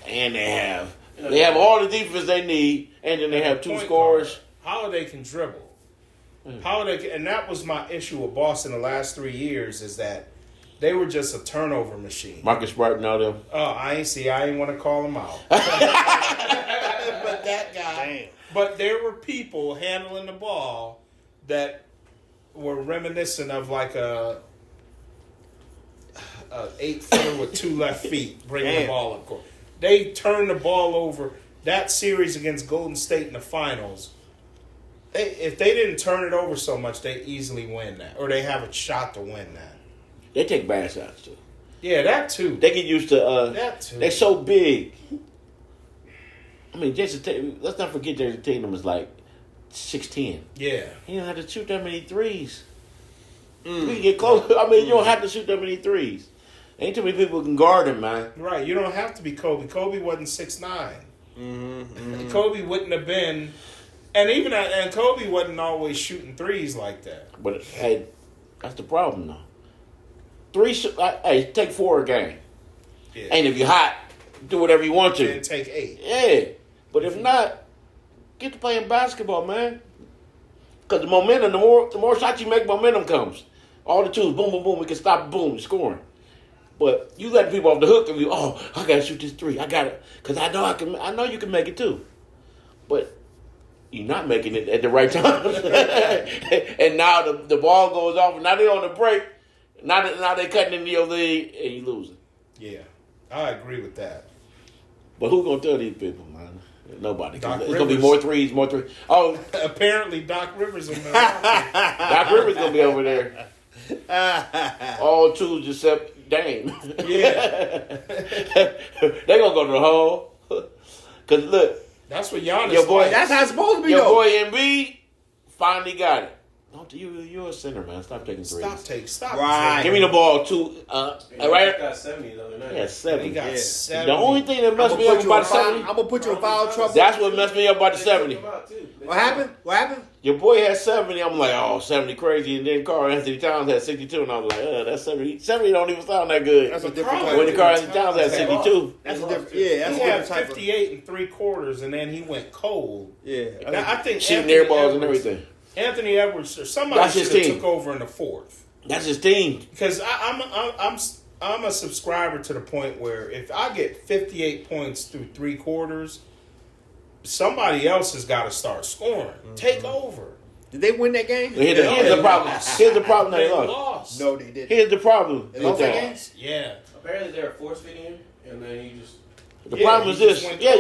and they have all the defense they need, and then they have two scorers. Holiday can dribble. Holiday, and that was my issue with Boston the last 3 years is that they were just a turnover machine. Marcus Smart and all them. Oh, I ain't want to call him out. But that guy. Damn. But there were people handling the ball that were reminiscent of like a 8-footer with 2 left feet bringing the ball up court. They turned the ball over. That series against Golden State in the finals, if they didn't turn it over so much, they easily win that. Or they have a shot to win that. They take bad shots, too. Yeah, that too. They get used to... that too. They're so big. I mean, let's not forget Jason Tatum is like 6'10". Yeah. He don't have to shoot that many threes. We can get close. I mean, you don't have to shoot that many threes. Ain't too many people who can guard him, man. Right. You don't have to be Kobe. Kobe wasn't 6'9". Kobe wouldn't have been... And Kobe wasn't always shooting threes like that. But, hey, that's the problem, though. Take 4 a game. Yeah. And if you're hot, do whatever you want to. Then take 8. Yeah. But if not, get to playing basketball, man. Because the momentum, the more shots you make, momentum comes. All the twos, boom, boom, boom, we can stop, boom, scoring. But you let people off the hook and I got to shoot this 3. I got it. Because I know you can make it too. But you're not making it at the right time. And now the ball goes off, and now they're on the break. Now they're cutting into your lead, and you're losing. Yeah, I agree with that. But who's going to tell these people, man? Nobody. It's going to be more threes. Oh, apparently Doc Rivers in there. Doc Rivers going to be over there. All twos except Dame. Yeah. They're going to go to the hole. Because, look. That's what Giannis your boy, that's how it's supposed to be, Your though. boy Embiid finally got it. You're a center, man. Stop taking threes. Stop. Right. Give me the ball too. Right. He got 70 the other night. Yeah, 70. He got 70. The only thing that messed me up about the 70. I'm gonna put you in foul trouble. That's what messed me up about the 70. What happened? Your boy had 70. I'm like, oh, 70 crazy. And then Karl-Anthony Towns had 62. And I was like, that's 70. 70 don't even sound that good. That's a different type. When Karl-Anthony Towns had 62. That's a different. Yeah, that's He a had different type. 58 and 3/4, and then he went cold. Yeah, I think Shooting air balls and everything. Anthony Edwards or somebody That's his should have team. took over in the fourth. That's his team. Because I'm a subscriber to the point where if I get 58 points through 3/4, somebody else has got to start scoring. Take over. Did they win that game? Here's the problem. Here's the problem they lost. No, they didn't. Here's the problem. They lost that game? Yeah. Apparently they're force feeding him, and then he just The problem is he this. just went Yeah,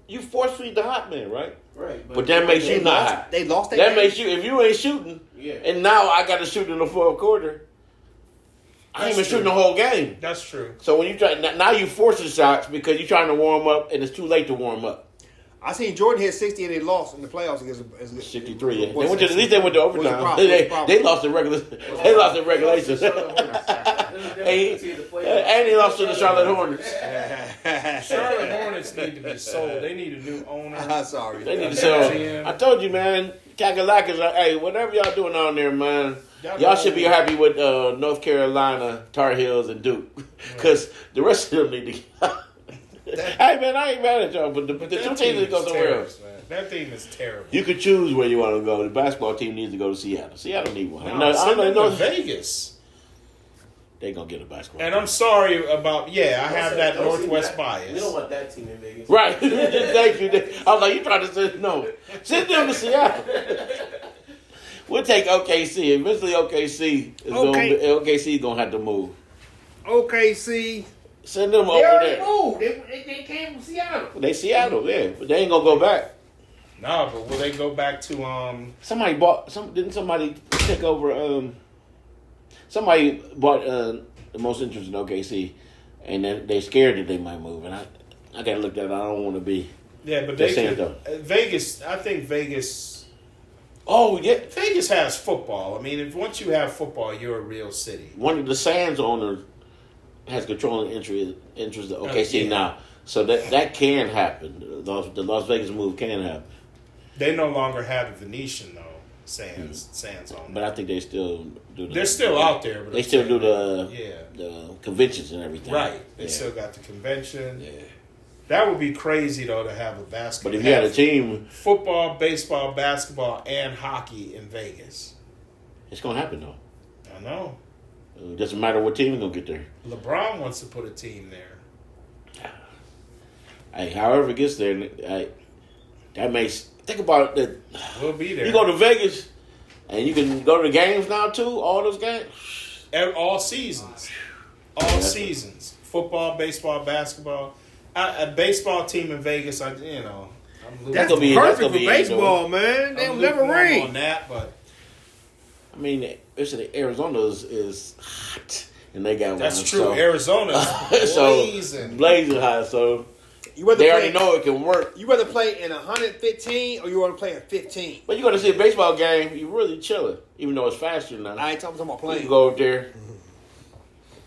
you force feed the hot man, right? right. But that makes you not hot. They lost that That game? makes you, if you ain't shooting, Yeah. and now I got to shoot in the fourth quarter, I ain't been shooting the whole game. That's true. So when you try, now you forcing shots because you're trying to warm up, and it's too late to warm up. I seen Jordan hit 60 and they lost in the playoffs against 63. Yeah. They What's went to, the- at least they went to what's the overtime. problem? What's the They problem? lost the regular. They lost the regulation. And he lost to the Charlotte Hornets. Charlotte Hornets need to be sold. They need a new owner. Sorry. They need to sell. I told you, man. Kakalakis, hey, whatever y'all doing on there, man, y'all should be happy with North Carolina, Tar Heels, and Duke. Because the rest of them need to. Hey, man, I ain't mad at y'all, but the two teams need to go somewhere else. Man. That team is terrible. You could choose where you want to go. The basketball team needs to go to Seattle. Seattle need one. Send them to Vegas. They gonna get a basketball. And I'm sorry about, I have that Northwest bias. We don't want that team in Vegas. Right. Thank you. I was like, you trying to say no. Send them to Seattle. We'll take OKC. Eventually OKC is gonna have to move. OKC. Send them They over already there. moved. They came from Seattle. They Seattle, yeah. But they ain't gonna go back. No, but will they go back to Didn't somebody take over somebody bought the most interest in OKC, and then they scared that they might move, and I gotta look at it. I don't want to be. Yeah, but Just they saying, could, though. Vegas. I think Vegas. Oh yeah, Vegas has football. I mean, if once you have football, you're a real city. one of the Sands owners has controlling interest of OKC now, so that can happen. The Las Vegas move can happen. They no longer have the Venetian though. Sands on. But I think they still do. They're still out there. But They still do the conventions and everything. Right. They still got the convention. Yeah. That would be crazy though to have a basketball. But if you had a team, football, baseball, basketball, and hockey in Vegas, it's gonna happen though. I know. It doesn't matter what team is gonna get there. LeBron wants to put a team there. Hey, however it gets there, that makes. Think about that. We'll be there. You go to Vegas, and you can go to the games now too. All those games, all seasons, seasons. Football, baseball, basketball. A baseball team in Vegas. I'm That's gonna be perfect for baseball, man. They'll never rain on that, but I mean, Arizona is hot, and they got that's one. true. So, Arizona's blazing, blazing hot. So they already know it can work. You rather play in 115 or you want to play in 15? But you go to see a baseball game, you really chilling, even though it's faster now. I ain't talking about You playing. can go up there.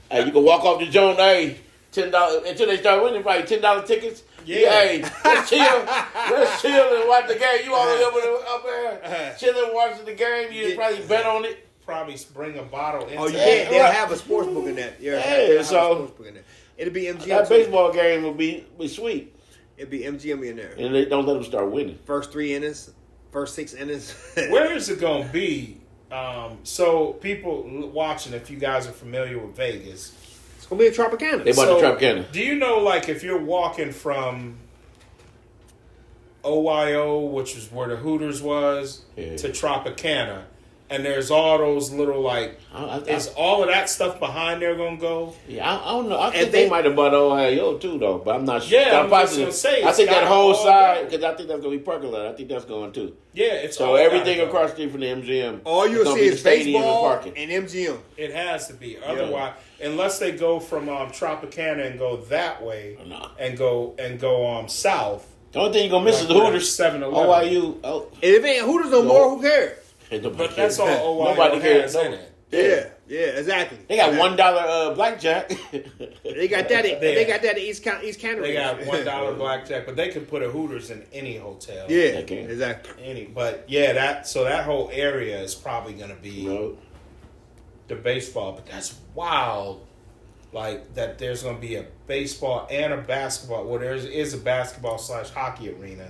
Hey, you can walk off the joint. Hey, $10 until they start winning. Probably $10 tickets. Yeah. Hey, let's chill. Let's chill and watch the game. You all the way up there, chilling, watching the game. You probably bet on it. Probably bring a bottle in. Oh, you can't. They'll have a sports book in that. So it'll be MGM. that baseball game will be sweet. It'll be MGM in there. And they don't let them start winning. First 3 innings, first 6 innings. Where is it going to be? So people watching, if you guys are familiar with Vegas, It's going to be a Tropicana. They bought the Tropicana. Do you know, like, if you're walking from OYO, which is where the Hooters was, to Tropicana, and there's all those little, like, is all of that stuff behind there going to go? Yeah, I don't know. I think they might have bought Ohio too, though, but I'm not sure. Yeah, I'm positive. just gonna say, I think that whole all side, because I think that's going to be parking lot. I think that's going too. Yeah, it's so all everything gotta go. across the street from the MGM. All you'll gonna see be is the stadium baseball and parking. and MGM. It has to be. Otherwise, unless they go from Tropicana and go that way and go south. The only thing you're going to miss is the Hooters. 7-Eleven. OYU. And if it ain't Hooters no more, who cares? But that's all Ohio Nobody has, cares. ain't it? Yeah, exactly. They got $1 blackjack. They got that. They got that in East County. They got $1 blackjack, but they can put a Hooters in any hotel. Yeah, They can. exactly. But yeah, that whole area is probably going to be the baseball. But that's wild. Like that, there's going to be a baseball and a basketball. Well, there is a basketball / hockey arena.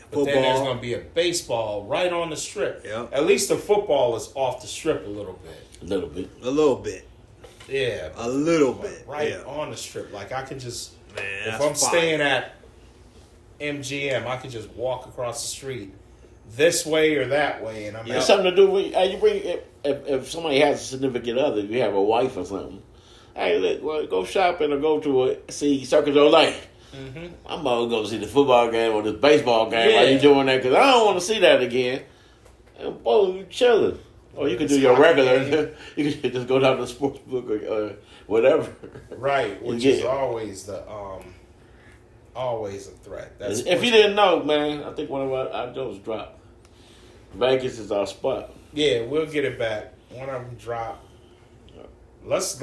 But then there's going to be a baseball right on the strip. Yeah. At least the football is off the strip a little bit. A little bit. Yeah. A little bit. Right on the strip. Like I can just, if that's I'm staying at MGM, I can just walk across the street this way or that way, and I'm It's out. something to do with you bring if somebody has a significant other, if you have a wife or something. Hey, go shopping or go to see Circus Olay. Mm-hmm. I'm about to go see the football game or the baseball game while you doing that because I don't want to see that again. And boy, you chilling. Or you can do your regular. You can just go down to the sports book or whatever. Right, which is always a threat. That's if you didn't know, man, I think one of our jokes dropped. Vegas is our spot. Yeah, we'll get it back. One of them drop. Let's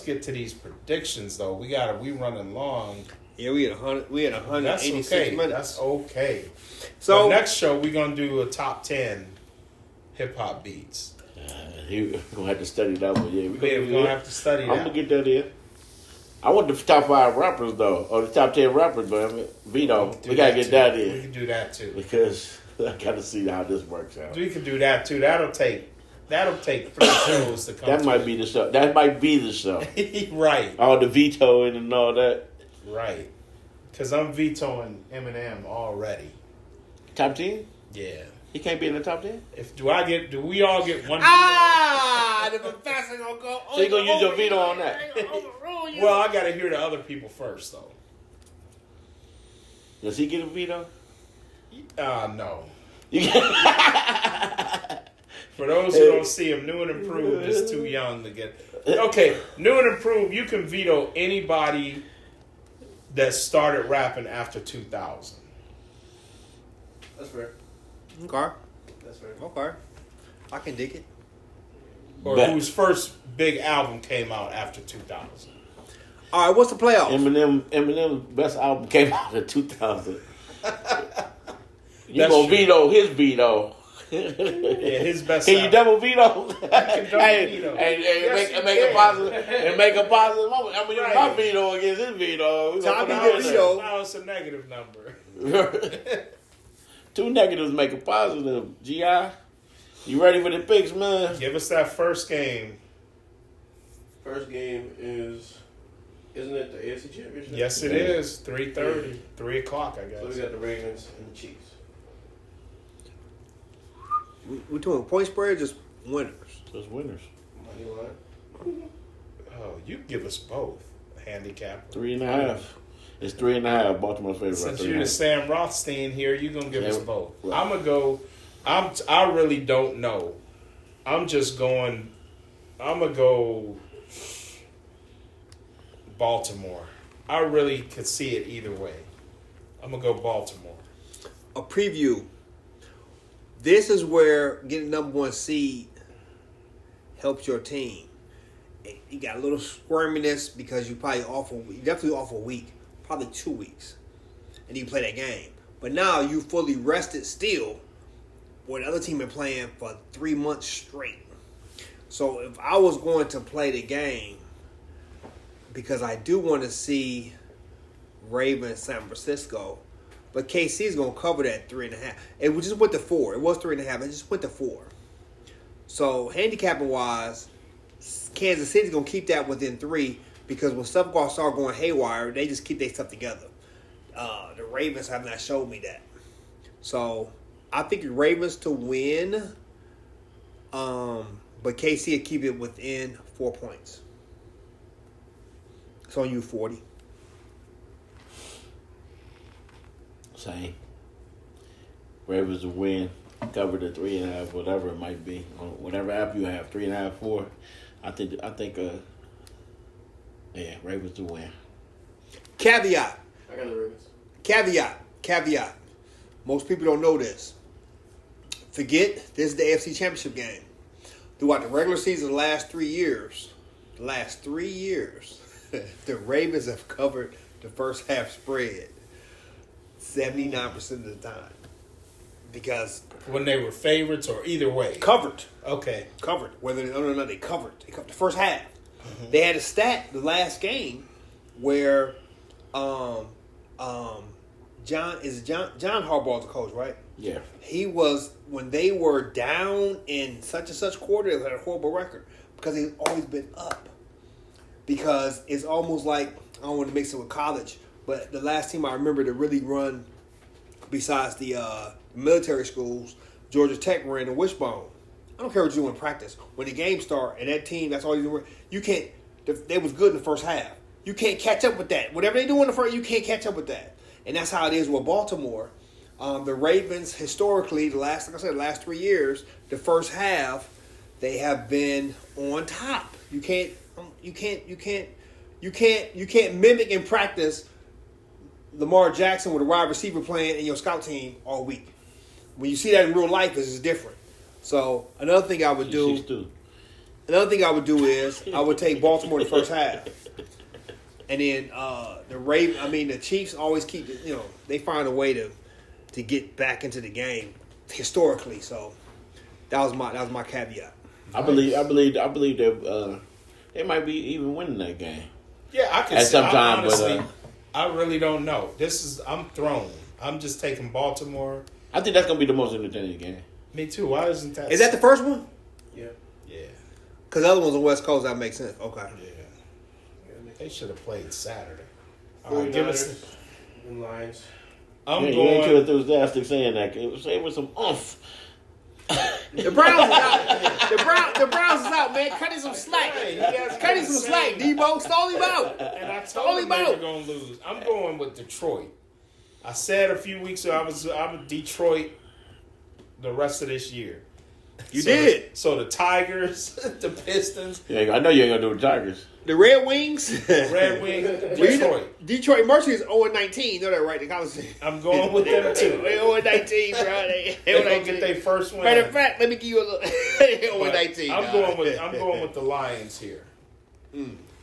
get to these predictions though. We running long. Yeah, we had 186 That's okay. minutes. That's okay. So but next show we're gonna do a top 10 hip hop beats. We're gonna have to study that one. Yeah, We're gonna have to study that. I'm gonna get that in. I want the top 5 rappers though, or the top 10 rappers, but Vito, we gotta get that in. We can do that too Because I gotta see how this works out. We can do that too. That'll take 3 shows to come. That might be the show. That might be the show. Right. All the vetoing and all that. Right. Because I'm vetoing Eminem already. Top 10? Yeah. He can't be in the top 10? Do we all get one? the professor gonna go. So you gonna use your veto on that? Well, I gotta hear the other people first, though. Does he get a veto? No. You For those who don't see him, New and Improved is too young to get. Okay, New and Improved, you can veto anybody that started rapping after 2000. That's fair. Okay. That's fair. Okay. I can dig it. Or whose first big album came out after 2000. All right, what's the playoff? Eminem's best album came out in 2000. You That's gonna true. veto his veto. Yeah, his best Can you album. double veto? veto. Yes, you make a can. positive and make a positive moment. I'm gonna use my Right. veto against his veto. We gonna Tommy put did it veto. Now it's a negative number. there. 2 negatives make a positive. GI, you ready for the picks, man? Give us that first game. First game isn't it the AFC Championship? Yes, it is. 3:30. 3 o'clock, I So we guess. got the Ravens and the Chiefs. We doing point spread or just winners? Those winners. Money line. Oh, you give us both. Handicap. 3.5. It's 3.5. Baltimore's favorite. Since by you're the 3.5. Sam Rothstein here, you're going to give us Yeah, both. right. I'm going to go. I really don't know. I'm just going. I'm going to go Baltimore. I really could see it either way. I'm going to go Baltimore. A preview. This is where getting number 1 seed helps your team. You got a little squirminess because you probably definitely off a week, probably 2 weeks, and you play that game. But now you fully rested still, where the other team been playing for 3 months straight. So if I was going to play the game, because I do want to see Ravens San Francisco, but KC is going to cover that 3.5. It just went to 4. It was 3.5. It just went to 4. So handicapping wise, Kansas City's going to keep that within 3 because when stuff start going haywire, they just keep their stuff together. The Ravens have not showed me that. So I think the Ravens to win, but KC will keep it within 4 points. It's on you, 40. Same. Ravens will win. Cover the 3.5, whatever it might be. On whatever app you have, 3.5, 4. I think. Ravens to win. Caveat. I got the Ravens. Caveat. Most people don't know this. forget this is the AFC Championship game. Throughout the regular season, the last 3 years, the Ravens have covered the first half spread 79% of the time. Because when they were favorites or either way? Covered. Okay. Covered. Whether they covered. They covered the first half. Mm-hmm. They had a stat the last game where John Harbaugh the coach, right? Yeah. He was, when they were down in such and such quarter, they had a horrible record because he's always been up. Because it's almost like, I don't want to mix it with college, but the last team I remember to really run, besides the military schools, Georgia Tech ran the wishbone. I don't care what you do in practice. When the game start and that team, that's all you do. You can't. They was good in the first half. You can't catch up with that. Whatever they do in the first, you can't catch up with that. And that's how it is with Baltimore. The Ravens historically, the last 3 years, the first half, they have been on top. You can't mimic in practice Lamar Jackson with a wide receiver playing in your scout team all week. When you see that in real life, it's different. So another thing I would do is I would take Baltimore the first half, and then the Chiefs always keep they find a way to get back into the game historically. So that was my caveat. I believe that they might be even winning that game. Yeah, I can. At some time, honestly, I really don't know. I'm thrown. I'm just taking Baltimore. I think that's gonna be the most entertaining game. Me too. Why isn't that? Is that the first one? Yeah. Yeah. Because the other one's on West Coast. That makes sense. Okay. Yeah. They should have played Saturday. All right, give us the Lions. You ain't too enthusiastic saying that. Say it with some oomph. The Browns is out. The Browns is out, man. Cut him some slack. Cut him some slack. Debo, stole him out. And I told him they were going to lose. I'm going with Detroit. I said a few weeks ago I would Detroit the rest of this year. You did. So the Tigers, the Pistons. Yeah, I know you ain't going to do the Tigers. The Red Wings. Detroit. Detroit Mercy is 0-19. You know that, right? The college team. I'm going with them too. They're 0-19, bro. They're going to get their first win. Matter of fact, let me give you a little 0-19. I'm going with the Lions here.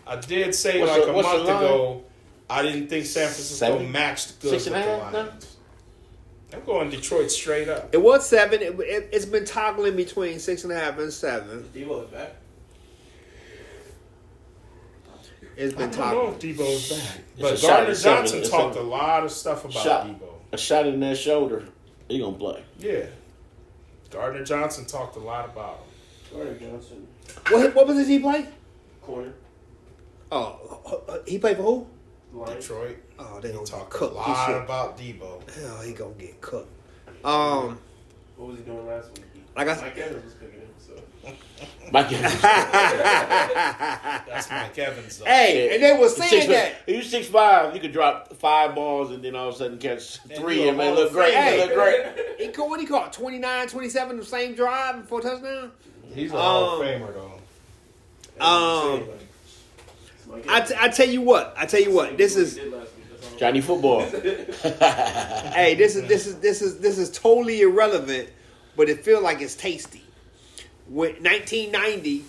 I did say a month ago I didn't think San Francisco matched good with the Lions. Now? I'm going Detroit straight up. It was 7. It's been toggling between 6.5 and 7. Debo's back. It's been I don't know if Debo's back. But Gardner Gardner Johnson talked a lot of stuff about Debo. A shot in that shoulder, he going to play. Yeah. Gardner Johnson talked a lot about him. Gardner Johnson. What position he play? Corner. Oh, he played for who? Lions. Detroit. Oh, they gonna talk cook. a lot about Debo. Hell, he gonna get cooked. What was he doing last week? Like Mike Evans was cooking him. So. Mike Evans. That's Mike Evans. Though. Hey, and they were saying that. He was 6'5", you could drop 5 balls and then all of a sudden catch 3 and man look great. Hey, look great. What he caught? 29, 27 the same drive for a touchdown? He's a Hall of Famer though. I tell you what. This is Johnny football. hey, this is totally irrelevant, but it feels like it's tasty. When 1990,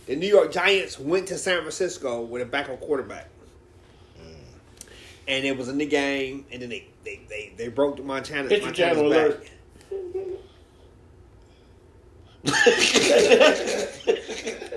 the New York Giants went to San Francisco with a backup quarterback, and it was in the game, and then they broke Montana's back.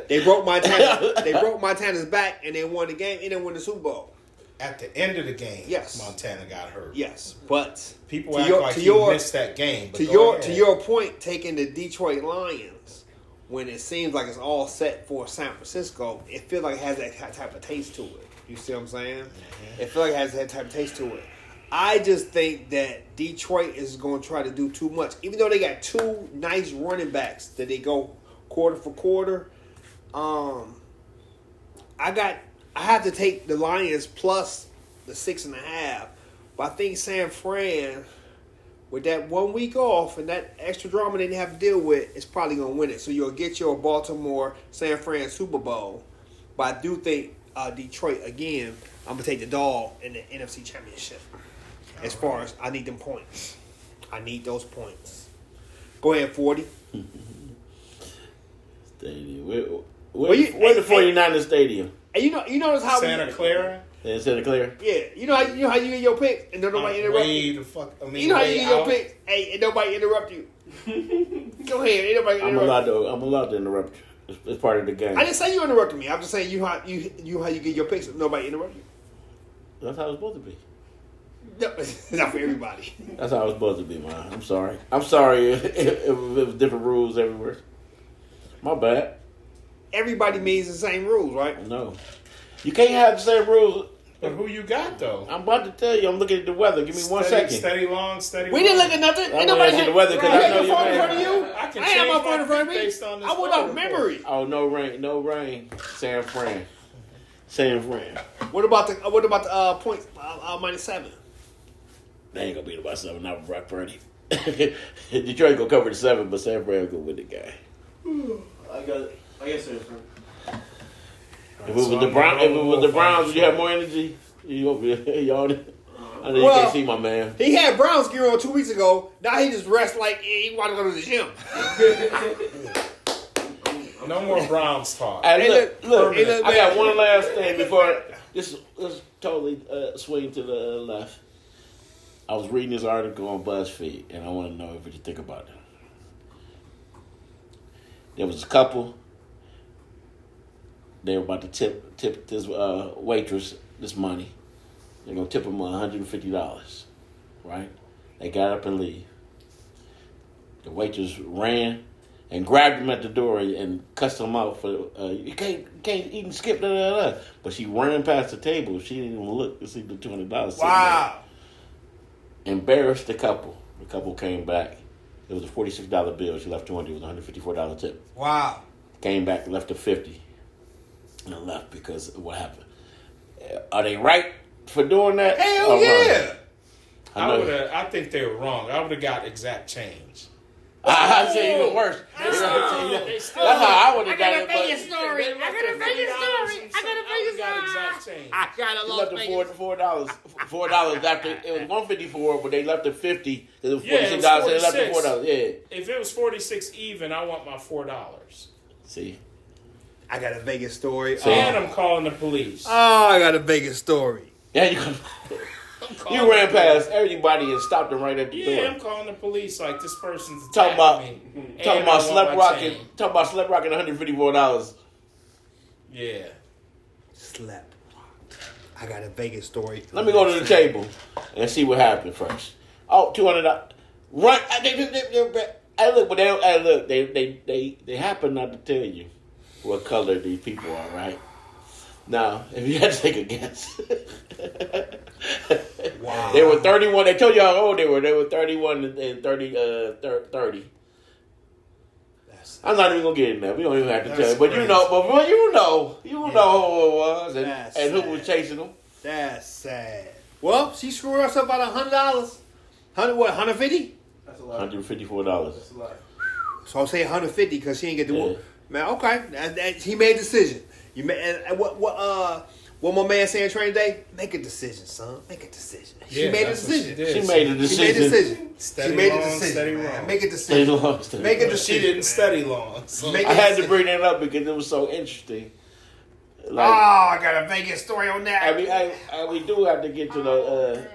They broke Montana's back, and they won the game, and they won the Super Bowl. At the end of the game, yes, Montana got hurt. Yes, but people act like he missed that game. But to your point, taking the Detroit Lions, when it seems like it's all set for San Francisco, it feels like it has that type of taste to it. You see what I'm saying? Mm-hmm. It feels like it has that type of taste to it. I just think that Detroit is going to try to do too much. Even though they got 2 nice running backs that they go quarter for quarter, I have to take the Lions plus the 6.5. But I think San Fran, with that 1 week off and that extra drama they didn't have to deal with, is probably going to win it. So you'll get your Baltimore San Fran Super Bowl. But I do think Detroit, again, I'm going to take the dog in the NFC Championship. As far as I need them points. I need those points. Go ahead, 40. Stadium. Where's the 49ers stadium? And you notice how Santa Clara. In Santa Clara. Yeah, you know how you get your picks and nobody interrupt you. You know how you get your picks, hey, and nobody interrupt you. Go ahead, ain't nobody interrupt you. I'm allowed to interrupt you. It's part of the game. I didn't say you interrupted me. I'm just saying how you get your picks and nobody interrupt you. That's how it's supposed to be. No, it's not for everybody. That's how it's supposed to be, man. I'm sorry. if it was different rules everywhere. My bad. Everybody means the same rules, right? No. You can't have the same rules. But who you got though? I'm about to tell you. I'm looking at the weather. Give me 1 second. Steady long. We didn't look at nothing. Ain't nobody had the weather because I know your phone in front of man. you. I ain't have my phone in front of me. I went off memory. Oh, no rain. San Fran. What about the points? -7. They ain't gonna beat about 7. Not with Brock Purdy. Detroit gonna cover the 7, but San Fran gonna win the game. I guess San Fran. If it was the Browns, would you have more energy? You over here yawning? I know you can't see my man. He had Browns gear on 2 weeks ago. Now he just rests like he want to go to the gym. No more Browns talk. Hey, look, I got one last thing before this totally swing to the left. I was reading this article on BuzzFeed, and I want to know what you think about it. There was a couple. They were about to tip this waitress this money. They're going to tip them $150, right? They got up and leave. The waitress ran and grabbed him at the door and cussed him out for, you can't even skip, But she ran past the table. She didn't even look to see the $200. Wow. Embarrassed the couple. The couple came back. It was a $46 bill. She left $200. It was a $154 tip. Wow. Came back, left her $50. And left because of what happened. Are they right for doing that? Hell yeah! I think they were wrong. I would have got exact change. I'd say even worse. That's how I would have done it. I got a Vegas story. I got a left the $4 after it was $154, but they left the $50 because it was $46. They left the $4. Yeah. If it was 46 even, I want my $4. See. I got a Vegas story. And I'm calling the police. Oh, I got a Vegas story. Yeah, you ran past everybody and stopped them right at the door. Yeah, I'm calling the police like this person's talking about slap rocking $154. Yeah. Slap rocked. I got a Vegas story. Let me go to the table and see what happened first. Oh, $200. Run. They happen not to tell you what color these people are, right? Now, if you had to take a guess. Wow. They were 31. They told you how old they were. They were 31 and 30. I'm not even going to get in there. We don't even have to tell you. But you know who it was and who was chasing them. That's sad. Well, she screwed herself out of $100. $150? That's a lot. $154. That's a lot. So I'll say 150 because she ain't get the work. Man, okay. He made a decision. You made, and what my man saying training day? Make a decision, son. Make a decision. She made a decision. She made a decision. Steady long. Make a decision. Make a decision. She didn't study long. So. I had to bring that up because it was so interesting. Like, I got a Vegas story on that. We do have to get to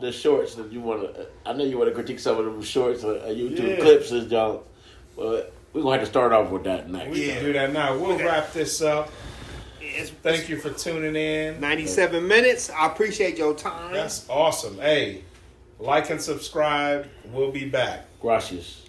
the shorts that you want to. I know you want to critique some of them shorts or YouTube clips and junk, but we're gonna have to start off with that next. We can do that now. We'll wrap this up. Thank you for tuning in. 97 minutes. I appreciate your time. That's awesome. Hey, like and subscribe. We'll be back. Gracias.